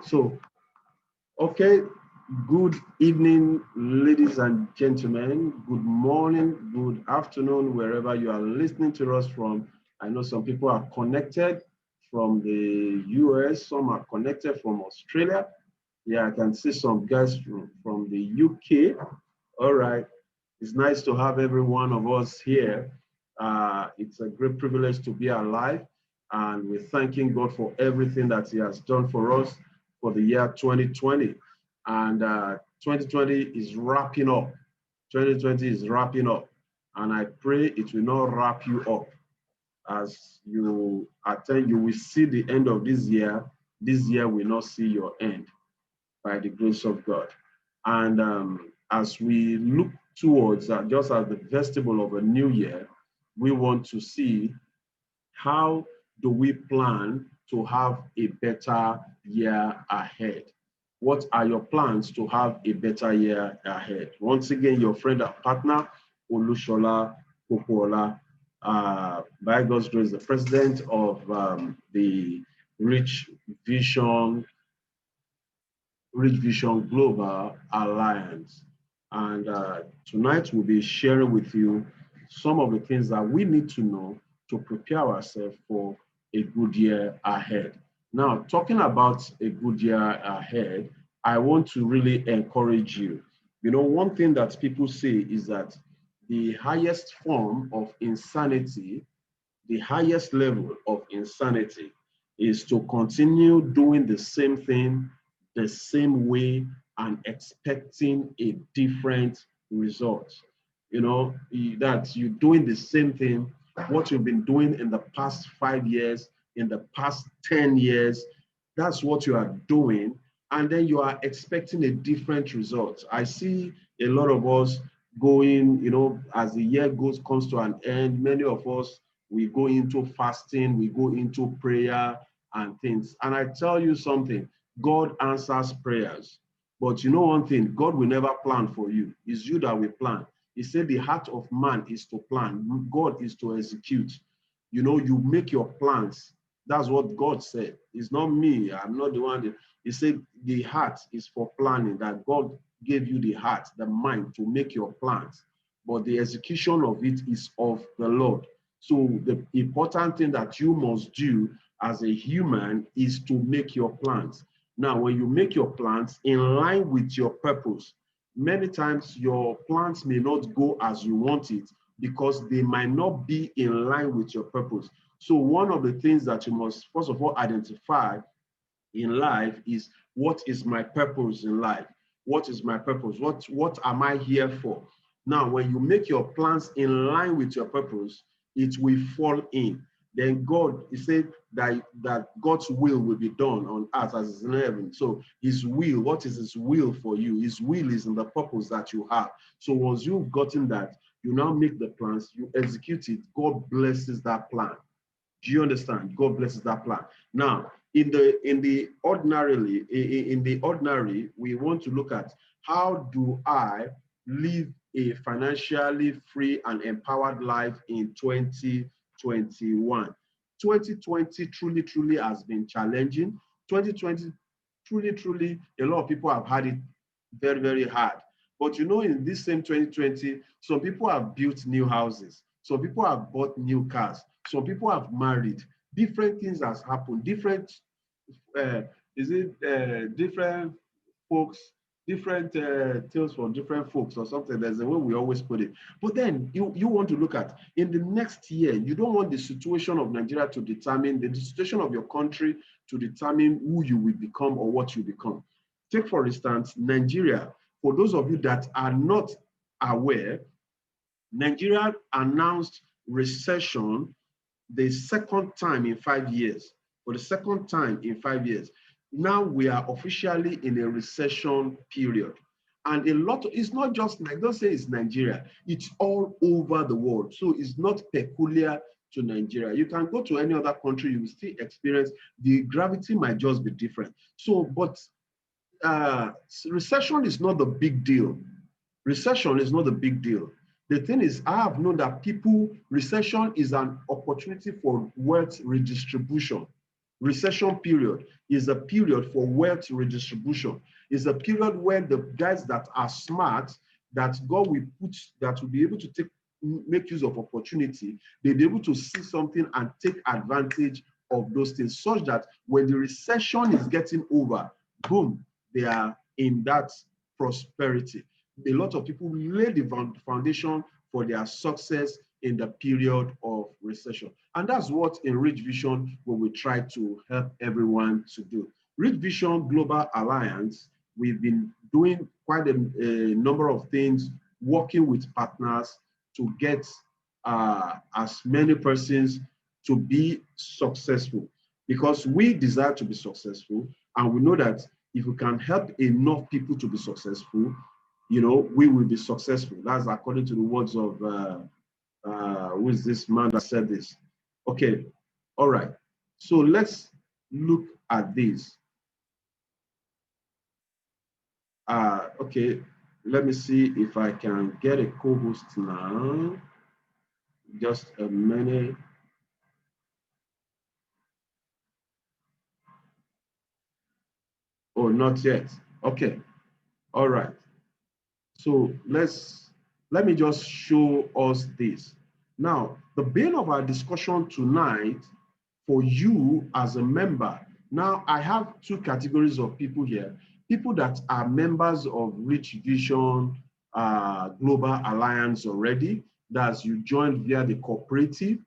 So, okay, good evening, ladies and gentlemen. Good morning, good afternoon, wherever you are listening to us from. I know some people are connected from the US, some are connected from Australia. Yeah, I can see some guys from the UK. All right. It's nice to have every one of us here. It's a great privilege to be alive, and we're thanking God for everything that He has done for us for the year 2020. And 2020 is wrapping up. 2020 is wrapping up, and I pray it will not wrap you up. As you attend, you will see the end of this year. This year will not see your end by the grace of God. And as we look towards, just as the vestibule of a new year, we want to see how do we plan to have a better year ahead. What are your plans to have a better year ahead? Once again, your friend and partner, Olushola Popola, by God's grace, the president of the Richvision Global Alliance. And tonight we'll be sharing with you some of the things that we need to know to prepare ourselves for a good year ahead. Now, talking about a good year ahead, I want to really encourage you. You know, one thing that people say is that the highest form of insanity, the highest level of insanity is to continue doing the same thing the same way and expecting a different result. You know, that you're doing the same thing, what you've been doing in the past 5 years, in the past 10 years, that's what you are doing. And then you are expecting a different result. I see a lot of us going, you know, as the year comes to an end, many of us, we go into fasting, we go into prayer and things. And I tell you something, God answers prayers. But you know one thing, God will never plan for you. It's you that will plan. He said the heart of man is to plan. God is to execute. You know, you make your plans. That's what God said. It's not me. I'm not the one. He said the heart is for planning, that God gave you the heart, the mind to make your plans. But the execution of it is of the Lord. So the important thing that you must do as a human is to make your plans. Now, when you make your plans in line with your purpose, many times your plans may not go as you want it because they might not be in line with your purpose. So one of the things that you must, first of all, identify in life is, what is my purpose in life? What is my purpose? What am I here for? Now, when you make your plans in line with your purpose, it will fall in. Then God, he said that God's will be done on earth as it is in heaven. So his will, what is his will for you? His will is in the purpose that you have. So once you've gotten that, you now make the plans, you execute it, God blesses that plan. Do you understand? God blesses that plan. Now, in the ordinary, we want to look at, how do I live a financially free and empowered life in 2021? 2020 truly has been challenging. 2020 truly, a lot of people have had it very hard. But you know, in this same 2020, some people have built new houses. Some people have bought new cars. Some people have married. Different things has happened. Different folks, different tales from different folks or something. There's a way we always put it. But then you want to look at, in the next year, you don't want the situation of Nigeria to determine, the situation of your country to determine who you will become or what you become. Take, for instance, Nigeria. For those of you that are not aware, Nigeria announced recession the second time in 5 years. For the second time in 5 years. Now we are officially in a recession period. And it's not just, like, don't say it's Nigeria, it's all over the world. So it's not peculiar to Nigeria. You can go to any other country, you will still experience, the gravity might just be different. So, but recession is not the big deal. Recession is not a big deal. The thing is, I have known that recession is an opportunity for wealth redistribution. Recession period is a period for wealth redistribution. It's a period where the guys that are smart, that God will put, that will be able to make use of opportunity, they'll be able to see something and take advantage of those things, such that when the recession is getting over, boom, they are in that prosperity. A lot of people lay the foundation for their success in the period of recession. And that's what in Richvision we will try to help everyone to do. Richvision Global Alliance, we've been doing quite a number of things, working with partners to get as many persons to be successful, because we desire to be successful, and we know that if we can help enough people to be successful, you know, we will be successful. That's according to the words of who is this man that said this? Okay, all right. So let's look at this. Okay, let me see if I can get a co-host now. Just a minute. Oh, not yet. Okay, all right. So let me just show us this. Now, the bane of our discussion tonight for you as a member. Now, I have two categories of people here. People that are members of Richvision Global Alliance already. That's you joined via the cooperative.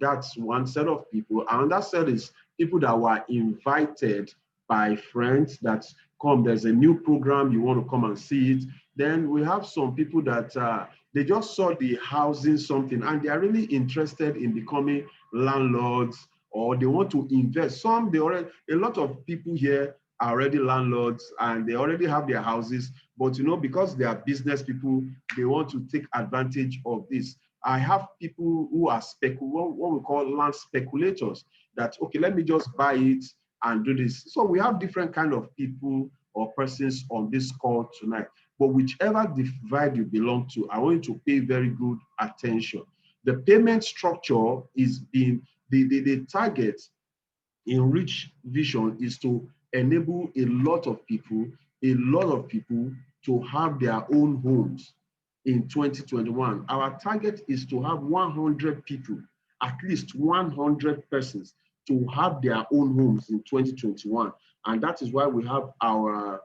That's one set of people. And that set is people that were invited by friends that come. There's a new program, you want to come and see it. Then we have some people that they just saw the housing something and they are really interested in becoming landlords, or they want to invest. Some, they already, a lot of people here are already landlords and they already have their houses, but you know, because they are business people, they want to take advantage of this. I have people who are what we call land speculators, that, okay, let me just buy it and do this. So we have different kind of people or persons on this call tonight. But whichever divide you belong to, I want you to pay very good attention. The payment structure is being, the target in Richvision is to enable a lot of people to have their own homes in 2021. Our target is to have 100 people, at least 100 persons, to have their own homes in 2021. And that is why we have our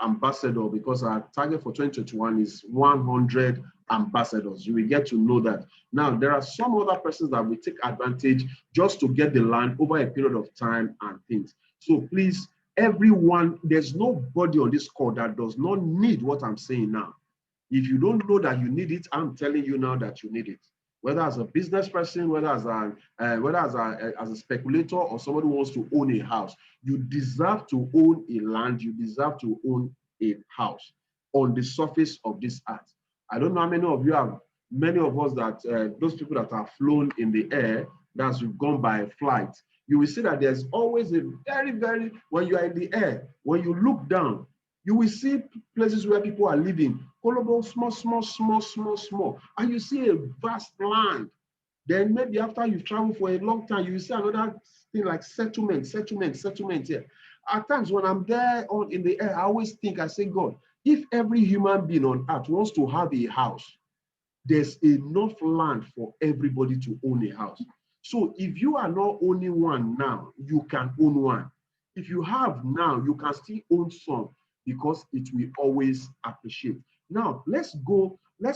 ambassador, because our target for 2021 is 100 ambassadors. You will get to know that. Now, there are some other persons that will take advantage just to get the land over a period of time and things. So please, everyone, there's nobody on this call that does not need what I'm saying now. If you don't know that you need it, I'm telling you now that you need it. Whether as a business person, whether as a speculator, or somebody who wants to own a house, you deserve to own a land, you deserve to own a house on the surface of this earth. I don't know how many of you have, many of us that, those people that are flown in the air, that's you've gone by flight, you will see that there's always a very, when you are in the air, when you look down, you will see places where people are living, small, and you see a vast land. Then maybe after you've traveled for a long time, you will see another thing like settlement here. At times when I'm there in the air, I always think, I say, God, if every human being on earth wants to have a house, there's enough land for everybody to own a house. So if you are not owning one now, you can own one. If you have now, you can still own some, because it will always appreciate. Now, let's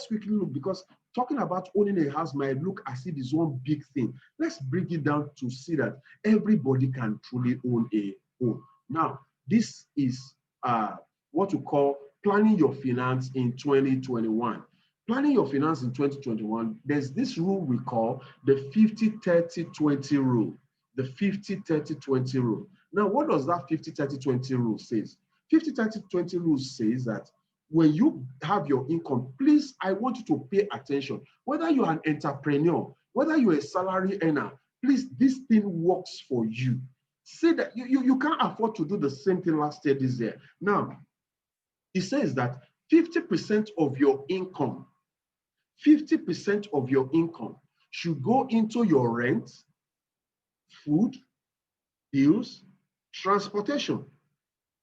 quickly look, because talking about owning a house might look as if it's one big thing. Let's break it down to see that everybody can truly own a home. Now, this is what we call planning your finance in 2021. Planning your finance in 2021, there's this rule we call the 50-30-20 rule. The 50-30-20 rule. Now, what does that 50-30-20 rule say? 50-30-20 rule says that when you have your income, please, I want you to pay attention. Whether you're an entrepreneur, whether you're a salary earner, please, this thing works for you. Say that you can't afford to do the same thing last year, this year. Now, it says that 50% of your income, 50% of your income should go into your rent, food, bills, transportation.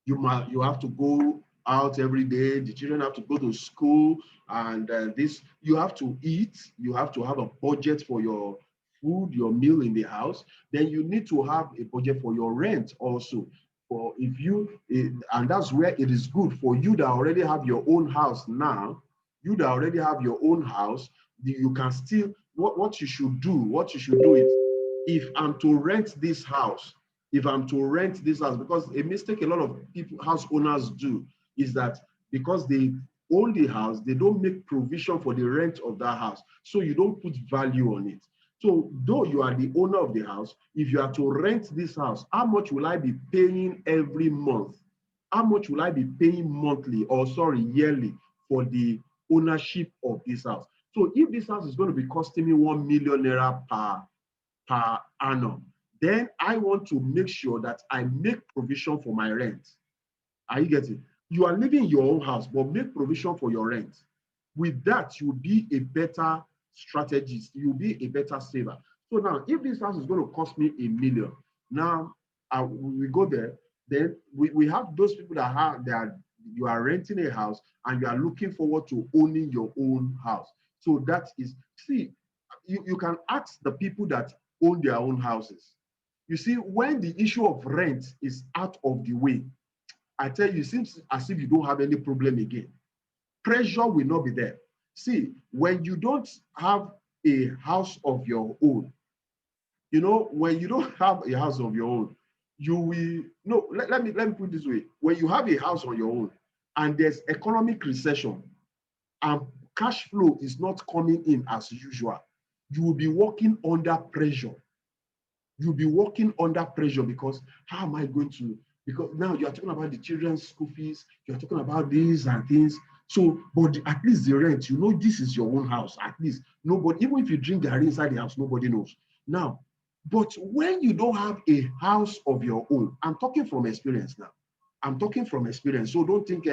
You have to go out every day. The children have to go to school, and this you have to eat. You have to have a budget for your food, your meal in the house. Then you need to have a budget for your rent also. For if you and that's where it is good for you that already have your own house now. You that already have your own house, you can still what you should do. What you should do is if I'm to rent this house, because a mistake a lot of people, house owners do, is that because they own the house, they don't make provision for the rent of that house. So you don't put value on it. So though you are the owner of the house, if you are to rent this house, how much will I be paying every month? How much will I be paying monthly or sorry, yearly for the ownership of this house? So if this house is going to be costing me 1 million naira per annum, then I want to make sure that I make provision for my rent. Are you getting? You are living in your own house, but make provision for your rent. With that, you'll be a better strategist. You'll be a better saver. So now, if this house is going to cost me 1 million, now we go there. Then we have those people you are renting a house and you are looking forward to owning your own house. So that is, see, you can ask the people that own their own houses. You see, when the issue of rent is out of the way, I tell you, it seems as if you don't have any problem again. Pressure will not be there. See, when you don't have a house of your own, when you don't have a house of your own, you will, no, let me put it this way. When you have a house on your own and there's economic recession and cash flow is not coming in as usual, you will be working under pressure. You'll be working under pressure because how am I going to, because now you're talking about the children's school fees, you're talking about these and things. So, but at least the rent, this is your own house. At least nobody, even if you drink garri inside the house, nobody knows. Now, but when you don't have a house of your own, I'm talking from experience now. I'm talking from experience. So don't think,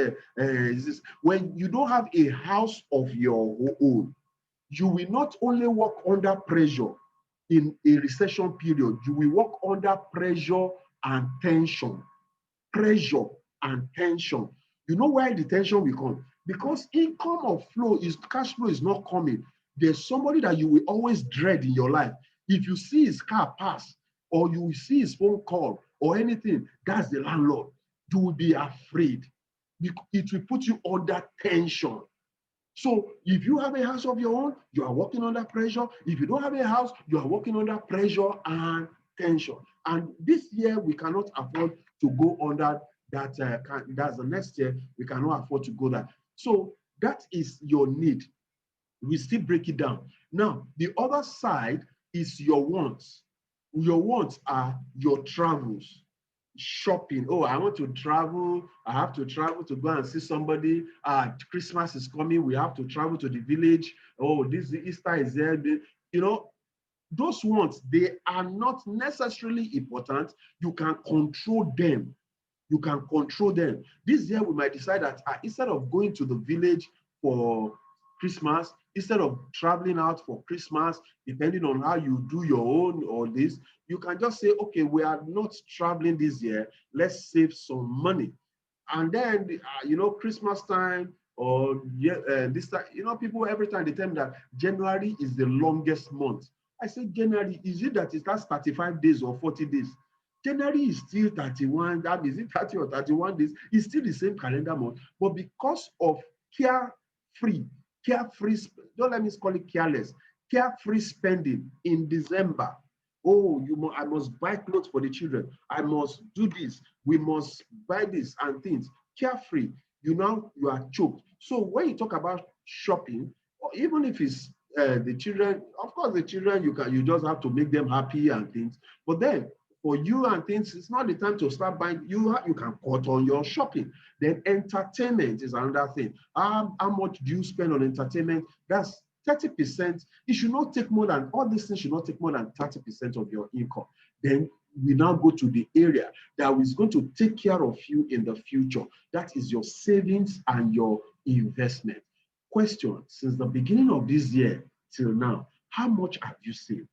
when you don't have a house of your own, you will not only work under pressure in a recession period, you will work under pressure and tension. Pressure and tension. You know why the tension will come? Because cash flow is not coming. There's somebody that you will always dread in your life. If you see his car pass, or you see his phone call, or anything, that's the landlord. You will be afraid. It will put you under tension. So if you have a house of your own, you are working under pressure. If you don't have a house, you are working under pressure and tension. And this year, we cannot afford to go under that. That's the next year, we cannot afford to go there. So that is your need. We still break it down. Now, the other side is your wants. Your wants are your travels. Shopping. Oh, I want to travel. I have to travel to go and see somebody. Christmas is coming. We have to travel to the village. Oh, this Easter is there. Those ones, they are not necessarily important. You can control them. You can control them. This year, we might decide that instead of going to the village for Christmas, instead of traveling out for Christmas, depending on how you do your own or this, you can just say, okay, we are not traveling this year. Let's save some money. And then, Christmas time or this time, people every time they tell me that January is the longest month. I say, January, is it that it has 35 days or 40 days? January is still 31, that means it 30 or 31 days. It's still the same calendar month. But because of carefree, don't let me call it careless, carefree spending in December. Oh, I must buy clothes for the children. I must do this. We must buy this and things. Carefree, you are choked. So when you talk about shopping, or even if it's the children, of course, the children, you just have to make them happy and things. But then for you and things, it's not the time to start buying. You can cut on your shopping. Then entertainment is another thing. How much do you spend on entertainment? That's 30%. It should not take more than, all these things should not take more than 30% of your income. Then we now go to the area that is going to take care of you in the future. That is your savings and your investment. Question, since the beginning of this year till now, how much have you saved?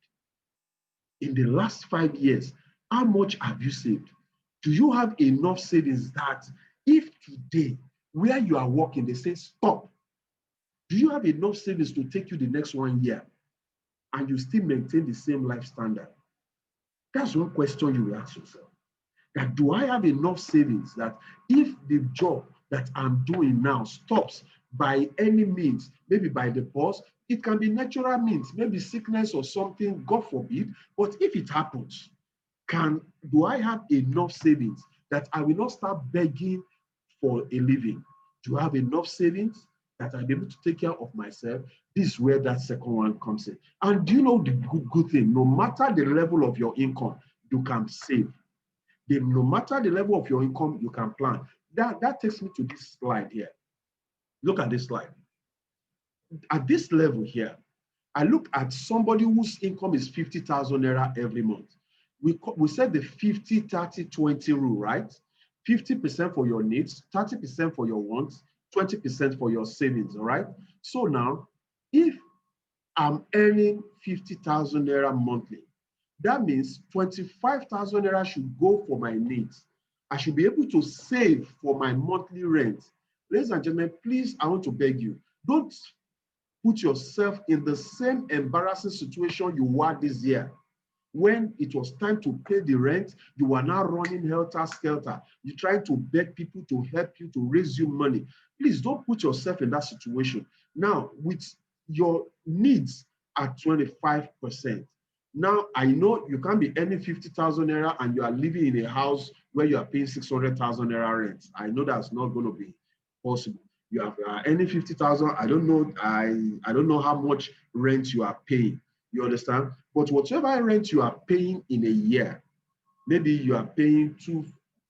in the last 5 years, how much have you saved? Do you have enough savings that if today, where you are working, they say stop, do you have enough savings to take you the next 1 year and you still maintain the same life standard? That's one question you will ask yourself. That do I have enough savings that if the job that I'm doing now stops by any means, maybe by the boss, it can be natural means, maybe sickness or something, God forbid, but if it happens, do I have enough savings that I will not start begging for a living? Do I have enough savings that I'll be able to take care of myself? This is where that second one comes in. And do you know the good thing? No matter the level of your income, you can save. No matter the level of your income, you can plan. That takes me to this slide here. Look at this slide. At this level here, I look at somebody whose income is 50,000 naira every month. We said the 50, 30, 20 rule, right? 50% for your needs, 30% for your wants, 20% for your savings, all right? So now, if I'm earning 50,000 naira monthly, that means 25,000 naira should go for my needs. I should be able to save for my monthly rent. Ladies and gentlemen, please, I want to beg you, don't put yourself in the same embarrassing situation you were this year. When it was time to pay the rent, you were now running helter-skelter. You trying to beg people to help you to raise you money. Please don't put yourself in that situation. Now, with your needs at 25%, now I know you can't be earning 50,000 naira and you are living in a house where you are paying 600,000 naira rent. I know that's not going to be possible. You are earning 50,000. I don't know. I don't know how much rent you are paying. You understand? But whatever rent you are paying in a year, maybe you are paying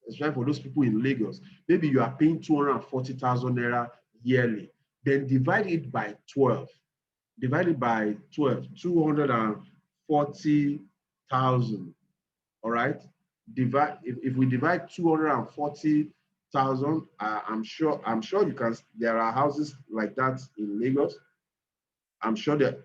especially for those people in Lagos, maybe you are paying 240,000 naira yearly. Then divide it by 12. Divide it by 12, 240,000. All right? If we divide 240,000, I'm sure you can. There are houses like that in Lagos. I'm sure that,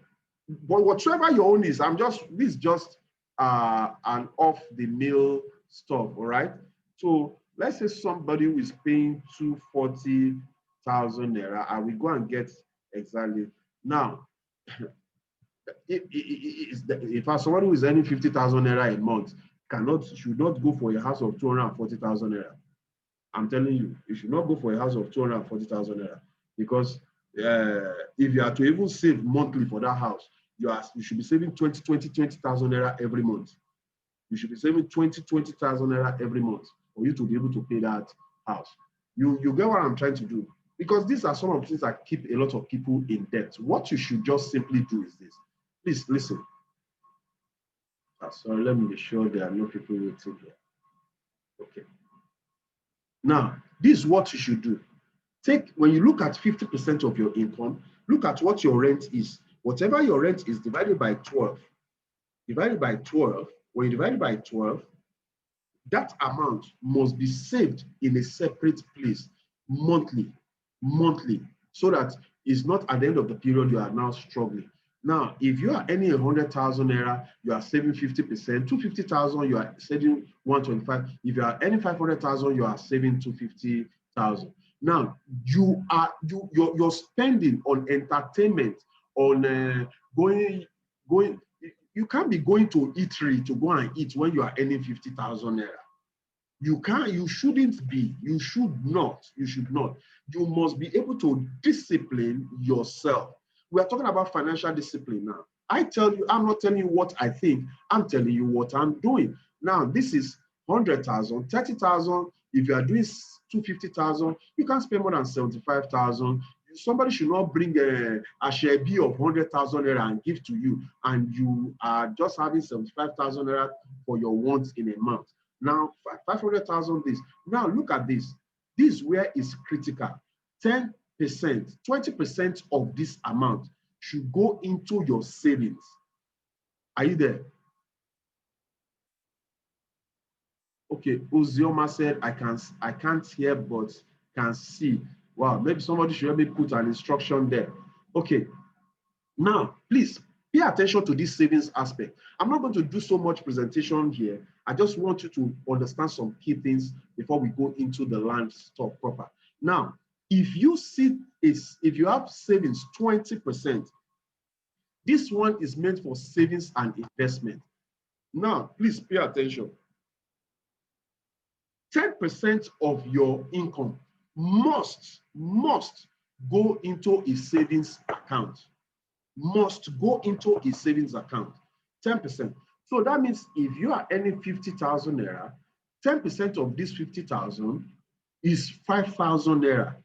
but whatever your own is, this is just an off the mill stuff. All right. So let's say somebody who is paying 240,000 naira, I will go and get exactly now. If somebody who is earning 50,000 naira a month should not go for a house of 240,000 naira. I'm telling you, you should not go for a house of 240,000 naira, because if you are to even save monthly for that house, you should be saving 20,000 naira every month. You should be saving 20,000 naira every month for you to be able to pay that house. You get what I'm trying to do? Because these are some of the things that keep a lot of people in debt. What you should just simply do is this. Please listen. Sorry, let me be sure there are no people waiting here. Okay. Now, this is what you should do. When you look at 50% of your income, look at what your rent is. Whatever your rent is, divided by 12. Divided by 12. When you divide it by 12, that amount must be saved in a separate place monthly, so that it's not at the end of the period you are now struggling. Now, if you are earning 100,000 naira, you are saving 50%. 250,000, you are saving 125. If you are earning 500,000, you are saving 250,000. Now, you're spending on entertainment, on going. You can't be going to eatery to go and eat when you are earning 50,000 naira. You shouldn't be. You should not. You must be able to discipline yourself. We are talking about financial discipline now. I'm not telling you what I think. I'm telling you what I'm doing. Now, this is 100,000, 30,000. If you are doing 250,000, you can't spend more than 75,000. Somebody should not bring a shebi of 100,000 naira and give to you, and you are just having 75,000 naira for your wants in a month. Now, 500,000 this. Now, look at this. This where is critical. 10%, 20% of this amount should go into your savings. Are you there? Okay, Uzioma said, I can't hear, but can see. Wow, maybe somebody should help me put an instruction there. Okay, now, please Pay attention to this savings aspect. I'm not going to do so much presentation here. I just want you to understand some key things before we go into the land stuff proper. Now, if you have savings 20%, this one is meant for savings and investment. Now, please pay attention. 10% of your income must go into a savings account. Must go into a savings account. 10%. So that means if you are earning 50,000 naira, 10% of this 50,000 is 5,000 naira.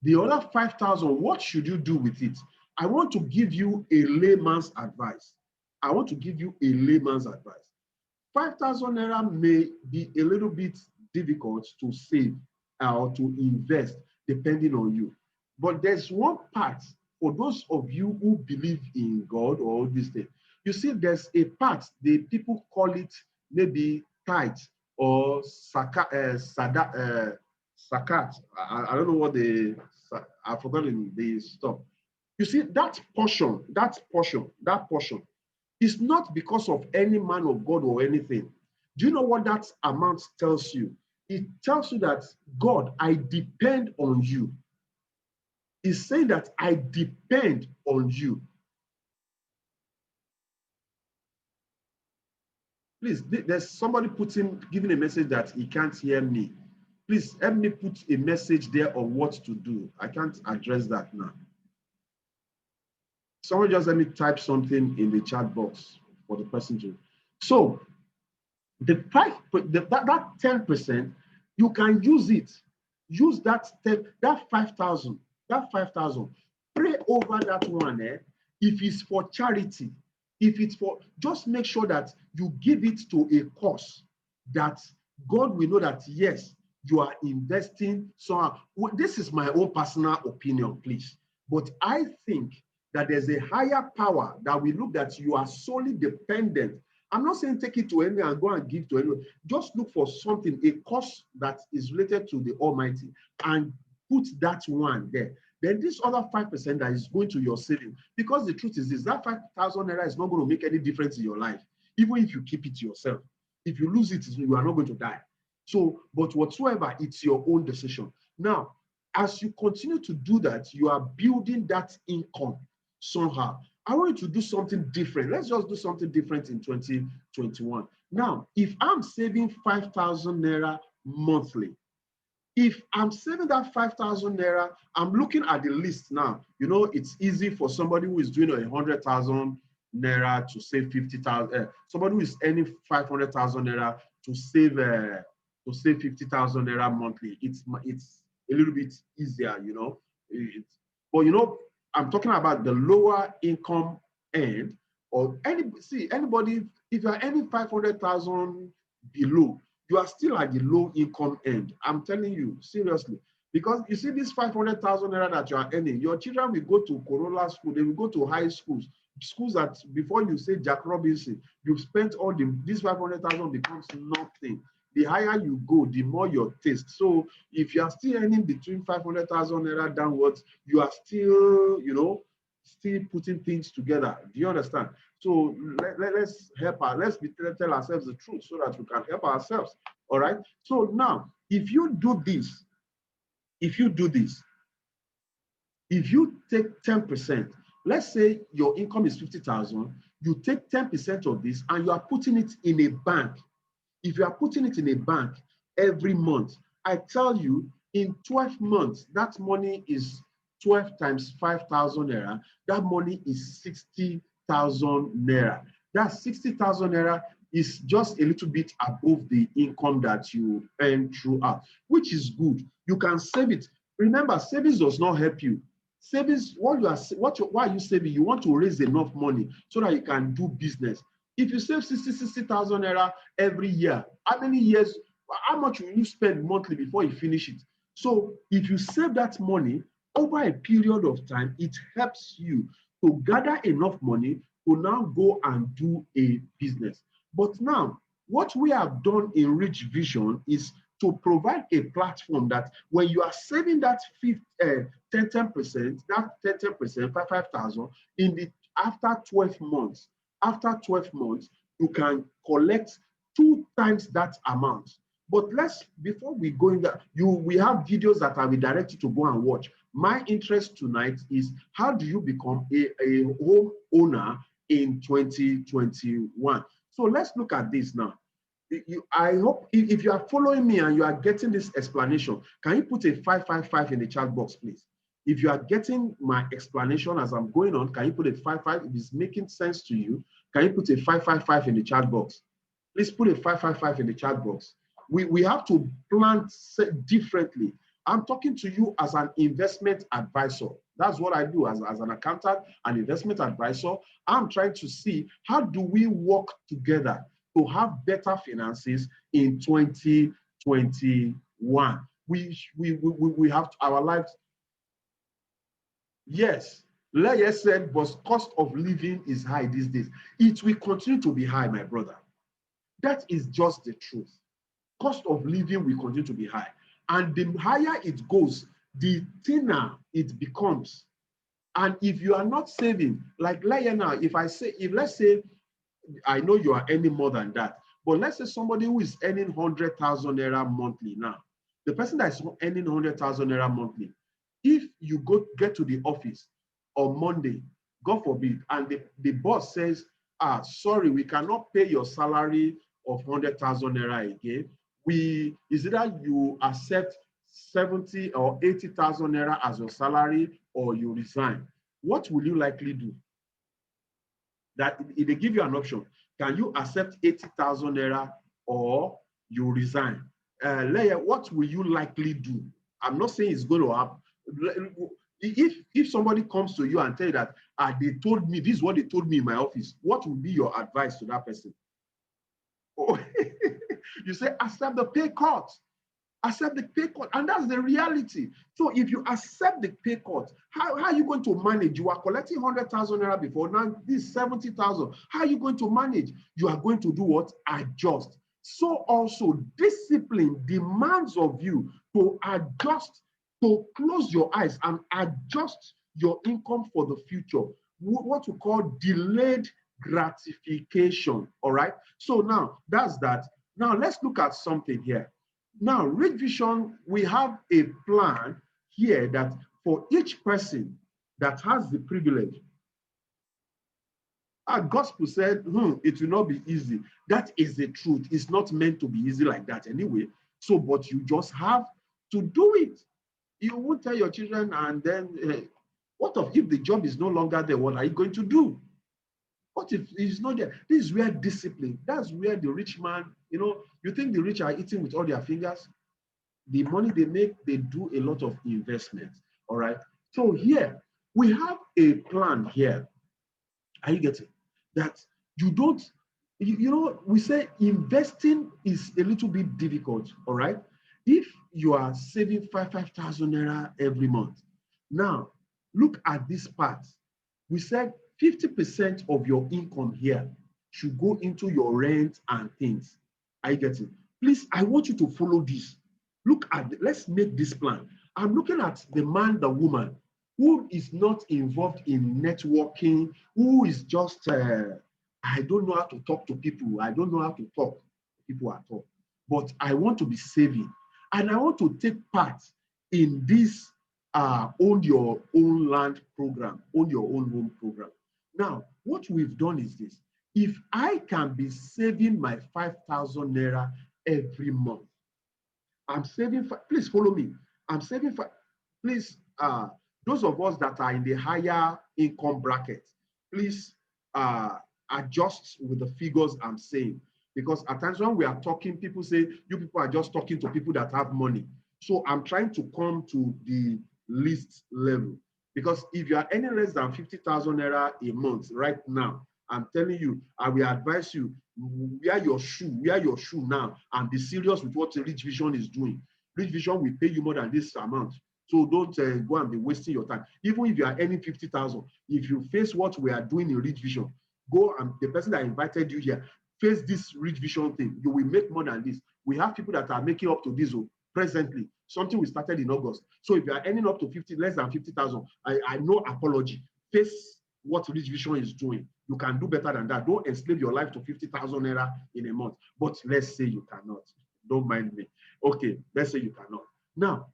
The other 5,000, what should you do with it? I want to give you a layman's advice. 5,000 naira may be a little bit difficult to save or to invest depending on you. But there's one part for those of you who believe in God or all these things. You see, there's a part, the people call it maybe tithe or sakat. I don't know what I've forgotten the stuff. You see, that portion is not because of any man of God or anything. Do you know what that amount tells you? It tells you that, God, I depend on you. It's saying that I depend on you. Please, there's somebody giving a message that he can't hear me. Please help me put a message there on what to do. I can't address that now. Someone just let me type something in the chat box for the person to. So that 10%, you can use it. Use that 5,000. That 5,000. Pray over that one. If it's for charity, if it's for, just make sure that you give it to a cause that God will know that, yes, you are investing. So this is my own personal opinion, please. But I think that there's a higher power that we look that you are solely dependent. I'm not saying take it to anyone and go and give to anyone. Just look for something, a cause that is related to the Almighty, and put that one there. Then this other 5% that is going to your saving, because the truth is this, that 5,000 naira is not going to make any difference in your life, even if you keep it to yourself. If you lose it, you are not going to die. So, but whatsoever, it's your own decision. Now, as you continue to do that, you are building that income somehow. I want you to do something different. Let's just do something different in 2021. Now, if I'm saving 5,000 naira monthly, if I'm saving that 5,000 naira, I'm looking at the list now. You know, it's easy for somebody who is doing 100,000 naira to save 50,000. Somebody who is earning 500,000 naira to save 50,000 naira monthly. It's a little bit easier, you know. But you know, I'm talking about the lower income end, or anybody. If you are earning 500,000 below, you are still at the low income end. I'm telling you, seriously. Because you see this 500,000 naira that you are earning, your children will go to Corolla school, they will go to high schools that before you say Jack Robinson, you've spent all this 500,000 becomes nothing. The higher you go, the more your taste. So if you are still earning between 500,000 naira downwards, you are still, you know, still putting things together. Do you understand? So let's tell ourselves the truth so that we can help ourselves. All right. So now, if you take 10%, let's say your income is 50,000, you take 10% of this and you are putting it in a bank. If you are putting it in a bank every month, I tell you, in 12 months, that money is 12 times 5,000 naira. That money is 60,000 naira. That 60,000 naira is just a little bit above the income that you earn throughout, which is good. You can save it. Remember, savings does not help you. Savings, why are you saving? You want to raise enough money so that you can do business. If you save 60,000 naira every year, how much will you spend monthly before you finish it? So if you save that money over a period of time, it helps you to gather enough money to now go and do a business. But now, what we have done in Richvision is to provide a platform that when you are saving that 10%, that 10%, 5,000, after 12 months, you can collect 2 times that amount. But before we go in that, we have videos that I will direct you to go and watch. My interest tonight is how do you become a home owner in 2021? So let's look at this now. I hope if you are following me and you are getting this explanation, can you put a 555 in the chat box, please? If you are getting my explanation as I'm going on, can you put a 55? If it's making sense to you, can you put a 555 in the chat box? Please put a 555 in the chat box. We have to plan differently. I'm talking to you as an investment advisor. That's what I do as an accountant, an investment advisor. I'm trying to see how do we work together to have better finances in 2021. We have our lives. Yes, Leia said, but cost of living is high these days. It will continue to be high, my brother. That is just the truth. Cost of living will continue to be high. And the higher it goes, the thinner it becomes. And if you are not saving, like Leia now, let's say, I know you are earning more than that, but let's say somebody who is earning 100,000 naira monthly now, the person that is earning 100,000 naira monthly, if you get to the office on Monday, God forbid, and the boss says, sorry, we cannot pay your salary of 100,000 naira again. Is either you accept 70 or 80,000 naira as your salary or you resign. What will you likely do? That if they give you an option, can you accept 80,000 naira or you resign? Leia, what will you likely do? I'm not saying it's going to happen. If somebody comes to you and tell you that they told me, this is what they told me in my office, what would be your advice to that person? Oh, you say, accept the pay cut. Accept the pay cut. And that's the reality. So if you accept the pay cut, how are you going to manage? You are collecting 100,000 naira before, now this 70,000. How are you going to manage? You are going to do what? Adjust. So also discipline demands of you to adjust, to close your eyes and adjust your income for the future. What we call delayed gratification. All right. So now that's that. Now let's look at something here. Now, Richvision, we have a plan here that for each person that has the privilege, our gospel said, it will not be easy. That is the truth. It's not meant to be easy like that anyway. So, but you just have to do it. You won't tell your children, and then what if the job is no longer there? What are you going to do? What if it's not there? This is where discipline, that's where the rich man, you think the rich are eating with all their fingers? The money they make, they do a lot of investments. All right. So here we have a plan here. Are you getting that? You don't, we say investing is a little bit difficult. All right. If you are saving 5,000 naira every month, now look at this part. We said 50% of your income here should go into your rent and things. Are you getting? Please, I want you to follow this. Look at, let's make this plan. I'm looking at the man, the woman, who is not involved in networking, who is just, I don't know how to talk to people. I don't know how to talk to people at all. But I want to be saving. And I want to take part in this own your own land program, own your own home program. Now, what we've done is this. If I can be saving my 5,000 naira every month, I'm saving, please follow me. I'm saving, please, those of us that are in the higher income bracket, please adjust with the figures I'm saying. Because at times when we are talking, people say, you people are just talking to people that have money. So I'm trying to come to the least level. Because if you are earning less than 50,000 naira a month right now, I'm telling you, I will advise you, wear your shoe now, and be serious with what Richvision is doing. Richvision will pay you more than this amount. So don't go and be wasting your time. Even if you are earning 50,000, if you face what we are doing in Richvision, go and the person that invited you here, face this Richvision thing. You will make more than this. We have people that are making up to this presently. Something we started in August. So if you are earning up to less than 50,000, I no apology. Face what Richvision is doing. You can do better than that. Don't enslave your life to 50,000 naira in a month. But let's say you cannot. Don't mind me. Okay, let's say you cannot. Now,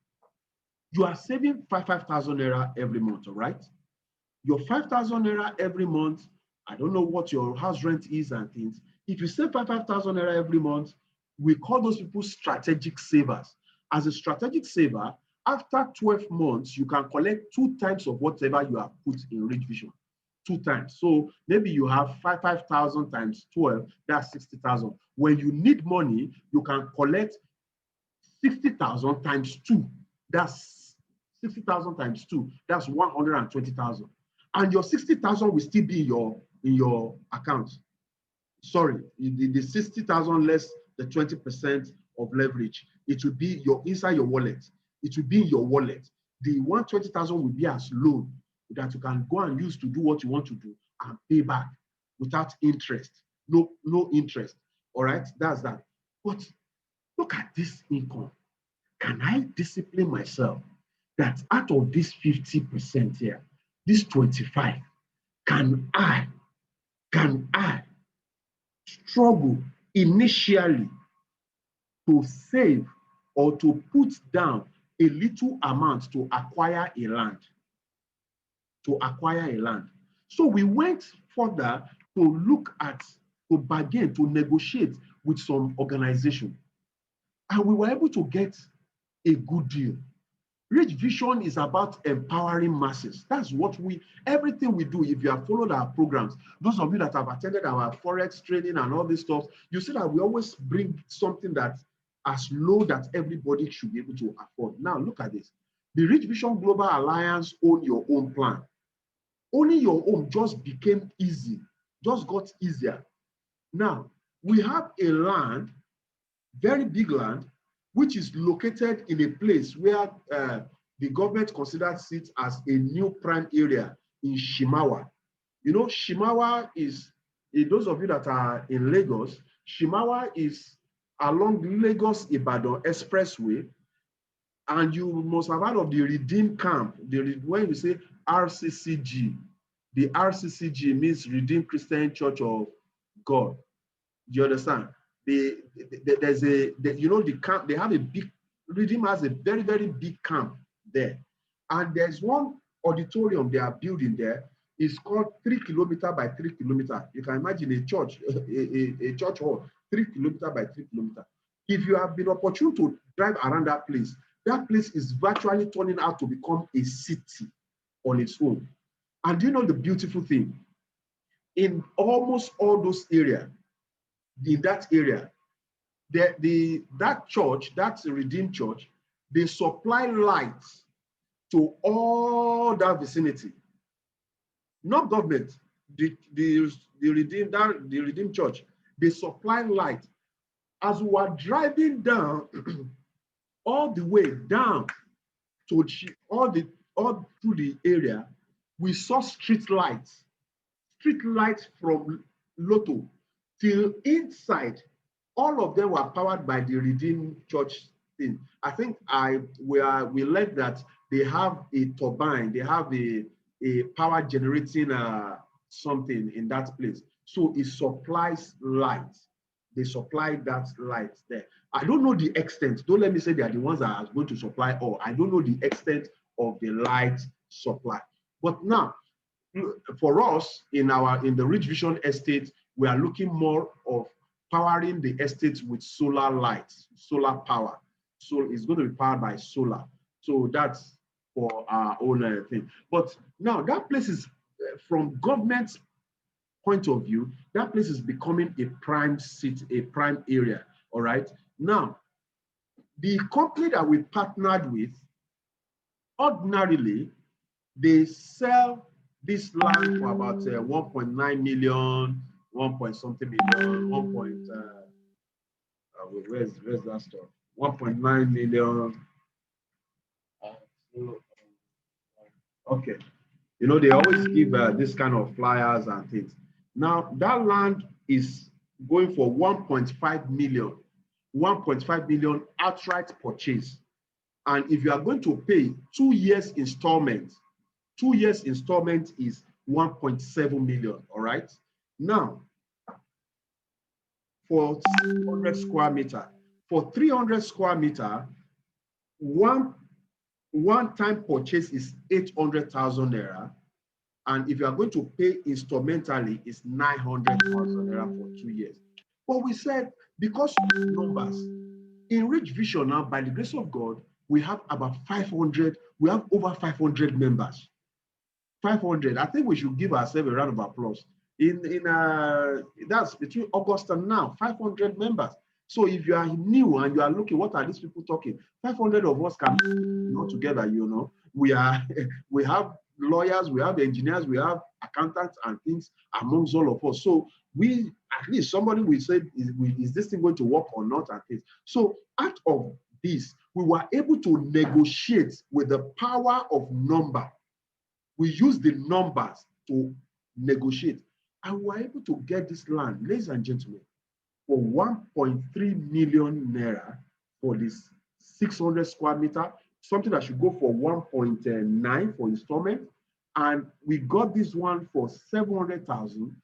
you are saving 5,000 naira every month, all right? Your 5,000 naira every month, I don't know what your house rent is and things. If you save 5,000 naira every month, we call those people strategic savers. As a strategic saver, after 12 months, you can collect 2 times of whatever you have put in Richvision. 2 times. So maybe you have 5,000 times 12, that's 60,000. When you need money, you can collect 60,000 times 2. That's 60,000 times 2. That's 120,000. And your 60,000 will still be in your account. Sorry, the 60,000 less the 20% of leverage. It will be inside your wallet. It will be in your wallet. The 120,000 will be as loan that you can go and use to do what you want to do and pay back without interest. No interest. All right, that's that. But look at this income. Can I discipline myself that out of this 50% here, this 25, can I struggle initially to save or to put down a little amount to acquire a land? So we went further to look at, to bargain, to negotiate with some organization. And we were able to get a good deal. Richvision is about empowering masses. That's what everything we do. If you have followed our programs, those of you that have attended our Forex training and all this stuff, you see that we always bring something that's as low that everybody should be able to afford. Now, look at this. The Richvision Global Alliance Own Your Own plan. Owning your own just became easy, just got easier. Now, we have a land, very big land, which is located in a place where the government considers it as a new prime area in Shimawa. You know, Shimawa is, those of you that are in Lagos, Shimawa is along the Lagos-Ibadan Expressway, and you must have heard of the Redeemed Camp. When we say RCCG, the RCCG means Redeemed Christian Church of God. Do you understand? There's the camp, they have a big, Redeem has a very, very big camp there. And there's one auditorium they are building there. It's called 3 kilometer by 3 kilometer. You can imagine a church, a church hall, 3 kilometer by 3 kilometer. If you have been opportune to drive around that place is virtually turning out to become a city on its own. And you know the beautiful thing? In almost all those areas, in that area, that church, that's a Redeemed Church, they supply lights to all that vicinity. Not government, the Redeemed Church, they supply light. As we were driving down, all the way down to all through the area, we saw street lights from Lotto till inside. All of them were powered by the Redeemed Church thing. I think we learned that they have a turbine, they have a power generating something in that place. So it supplies light. They supply that light there. I don't know the extent. Don't let me say they are the ones that are going to supply all. I don't know the extent of the light supply. But now, for us in the Richvision estate, we are looking more of powering the estates with solar lights, solar power. So it's going to be powered by solar. So that's for our own thing. But now that place is, from government's point of view, that place is becoming a prime city, a prime area. All right. Now, the company that we partnered with, ordinarily, they sell this land for about 1.9 million, 1 point something million, where's that stuff? 1.9 million. Okay. You know, they always give this kind of flyers and things. Now, that land is going for 1.5 million, 1.5 million outright purchase. And if you are going to pay 2 years installment, 2 years installment is 1.7 million. All right. Now, for 300 square meter, for 300 square meter, one time purchase is 800,000 naira. And if you are going to pay instrumentally, it's 900,000 naira for 2 years. But we said, because of the numbers, in Richvision now, by the grace of God, we have about 500, we have over 500 members. 500. I think we should give ourselves a round of applause. That's between August and now, 500 members. So if you are new and you are looking, what are these people talking? 500 of us can not together, you know. We have lawyers, we have engineers, we have accountants and things amongst all of us. So we, at least somebody will say, is this thing going to work or not? And things. So out of this, we were able to negotiate with the power of number. We use the numbers to negotiate. And we were able to get this land, ladies and gentlemen, for 1.3 million naira for this 600 square meter, something that should go for 1.9 for installment. And we got this one for 700,000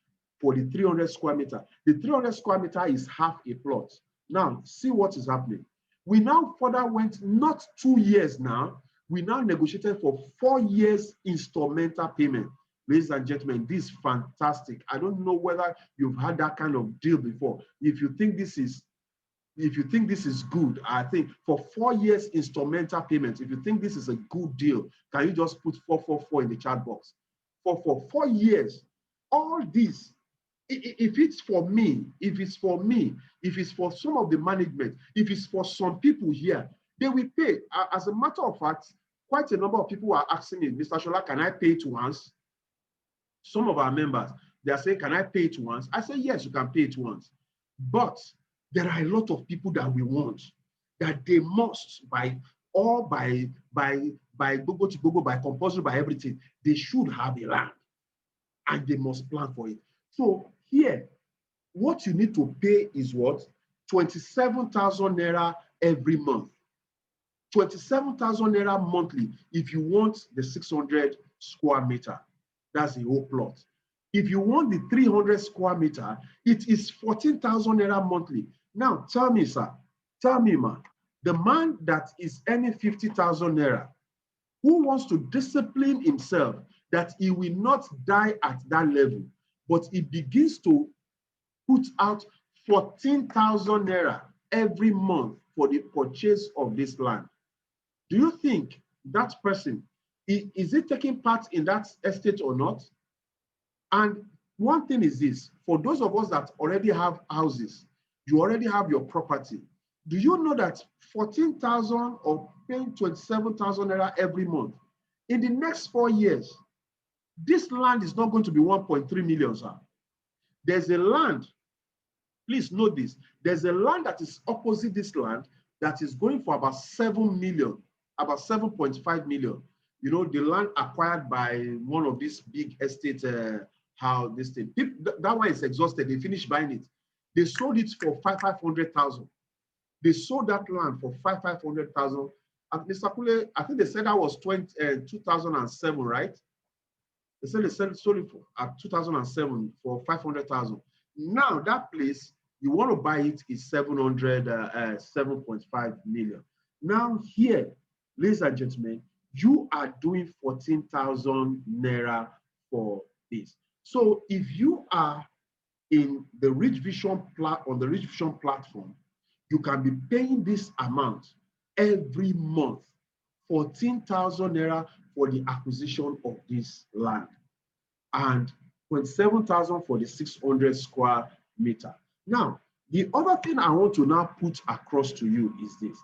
for the 300 square meter. The 300 square meter is half a plot. Now, see what is happening. We now further went, not 2 years now, we now negotiated for 4 years instrumental payment. Ladies and gentlemen, this is fantastic. I don't know whether you've had that kind of deal before. If you think this is good, I think for 4 years instrumental payments, if you think this is a good deal, can you just put 444 in the chat box? For 4 years, all this, if it's for me, if it's for some of the management, if it's for some people here, they will pay. As a matter of fact, quite a number of people are asking me, Mr. Shola, can I pay it once? Some of our members, they are saying, can I pay it once? I say, yes, you can pay it once. But there are a lot of people that we want, that they must, by Google, by compulsory, by everything, they should have a land and they must plan for it. So here, what you need to pay is what? 27,000 naira every month. 27,000 naira monthly if you want the 600 square meter. That's the whole plot. If you want the 300 square meter, it is 14,000 naira monthly. Now, tell me, sir, tell me, man, the man that is earning 50,000 naira, who wants to discipline himself that he will not die at that level, but he begins to put out 14,000 naira every month for the purchase of this land. Do you think that person, is it taking part in that estate or not? And one thing is this, for those of us that already have houses, you already have your property. Do you know that 14,000 or paying 27,000 naira every month, in the next 4 years, this land is not going to be 1.3 million, sir. There's a land, please note this, there's a land that is opposite this land that is going for about 7 million, about 7.5 million. You know, the land acquired by one of these big estates, how this thing, that one is exhausted, they finished buying it. They sold it for 500,000. They sold that land for 500,000. And Mr. Kule, I think they said that was 2007, right? They said they sold it for, at 2007 for 500,000. Now that place, you want to buy it is 7.5 million. Now here, ladies and gentlemen, you are doing 14,000 naira for this. So if you are in the Richvision on the Richvision platform, you can be paying this amount every month, 14,000 naira for the acquisition of this land, and 27,000 for the 600 square meter. Now, the other thing I want to now put across to you is this.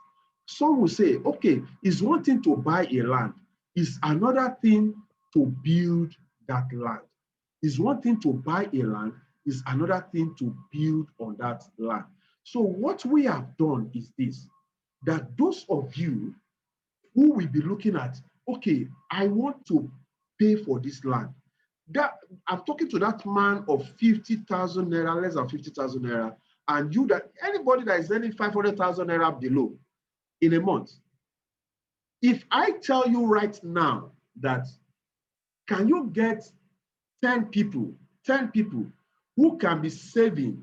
Some will say, okay, it's one thing to buy a land, it's another thing to build that land. It's one thing to buy a land, it's another thing to build on that land. So what we have done is this, that those of you who will be looking at, okay, I want to pay for this land. That I'm talking to that man of 50,000 naira, less than 50,000 naira, and you, that anybody that is earning 500,000 naira below in a month. If I tell you right now that, can you get 10 people, 10 people who can be saving,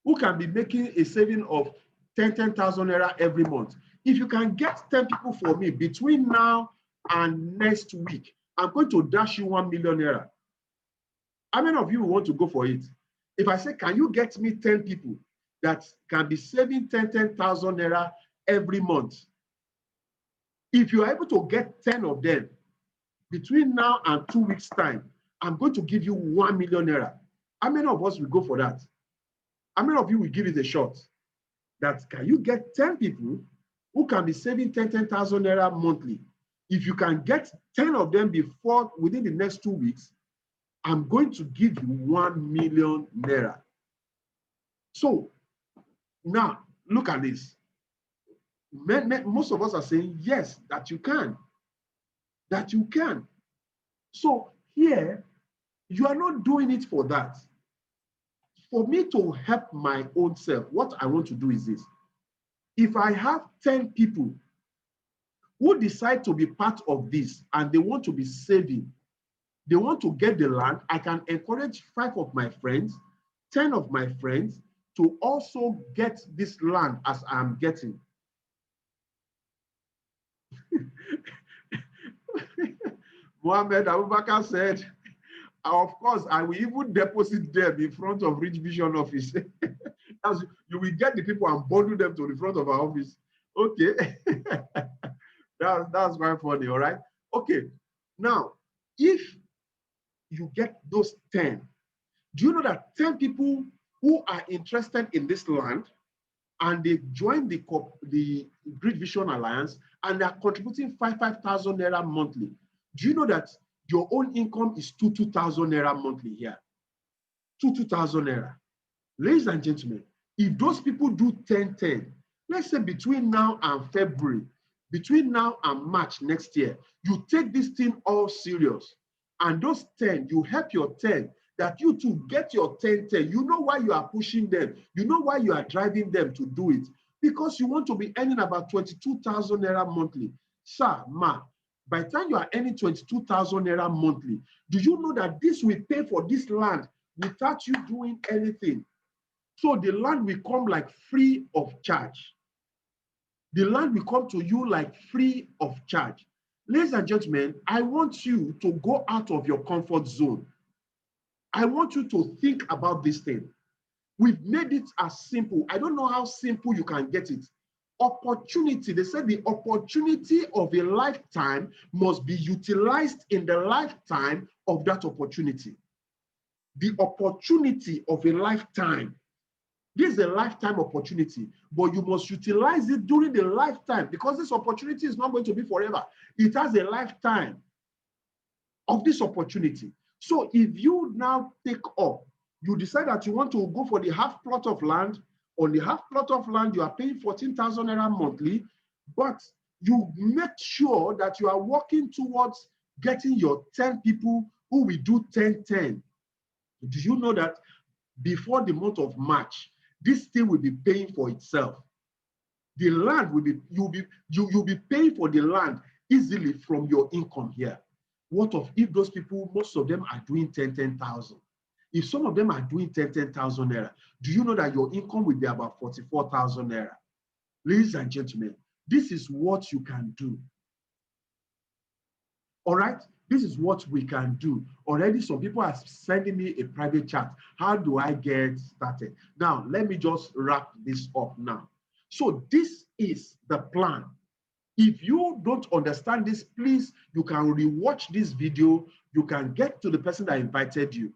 who can be making a saving of 10,000 naira every month. If you can get 10 people for me between now and next week, I'm going to dash you 1 million naira. How many of you want to go for it? If I say, can you get me 10 people that can be saving 10,000 naira every month? If you are able to get 10 of them between now and 2 weeks' time, I'm going to give you 1 million naira. How many of us will go for that? How many of you will give it a shot? That can you get 10 people who can be saving 10,000 naira monthly? If you can get 10 of them within the next 2 weeks, I'm going to give you 1 million naira. So now look at this. Most of us are saying yes, that you can. That you can. So here, you are not doing it for that. For me to help my own self, what I want to do is this. If I have 10 people who decide to be part of this and they want to be saving, they want to get the land, I can encourage 5 of my friends, 10 of my friends to also get this land as I'm getting. Mohammed Abubakar said, of course, I will even deposit them in front of Richvision office. You will get the people and bundle them to the front of our office. Okay. That's quite funny, all right? Okay. Now, if you get those 10, do you know that 10 people who are interested in this land and they join the Richvision Alliance and they are contributing 5,000 naira monthly? Do you know that your own income is 2,000 naira monthly here? 2,000 naira. Ladies and gentlemen, if those people do 10-10, let's say between now and February, between now and March next year, you take this thing all serious. And those 10, you help your 10, that you too get your 10-10. You know why you are pushing them. You know why you are driving them to do it. Because you want to be earning about 22,000 naira monthly. Sir, ma, by the time you are earning 22,000 naira monthly, do you know that this will pay for this land without you doing anything? So the land will come like free of charge. The land will come to you like free of charge. Ladies and gentlemen, I want you to go out of your comfort zone. I want you to think about this thing. We've made it as simple. I don't know how simple you can get it. Opportunity, they said the opportunity of a lifetime must be utilized in the lifetime of that opportunity. The opportunity of a lifetime. This is a lifetime opportunity, but you must utilize it during the lifetime because this opportunity is not going to be forever. It has a lifetime of this opportunity. So if you now take up, you decide that you want to go for the half plot of land. On the half plot of land, you are paying 14,000 naira monthly, but you make sure that you are working towards getting your 10 people who will do 10-10. Do you know that before the month of March, this thing will be paying for itself? The land will be, you'll be paying for the land easily from your income here. What of if those people, most of them are doing 10,000? If some of them are doing 10,000 naira, do you know that your income will be about 44,000 naira? Ladies and gentlemen, this is what you can do. All right? This is what we can do. Already some people are sending me a private chat. How do I get started? Now, let me just wrap this up now. So this is the plan. If you don't understand this, please, you can rewatch this video. You can get to the person that invited you.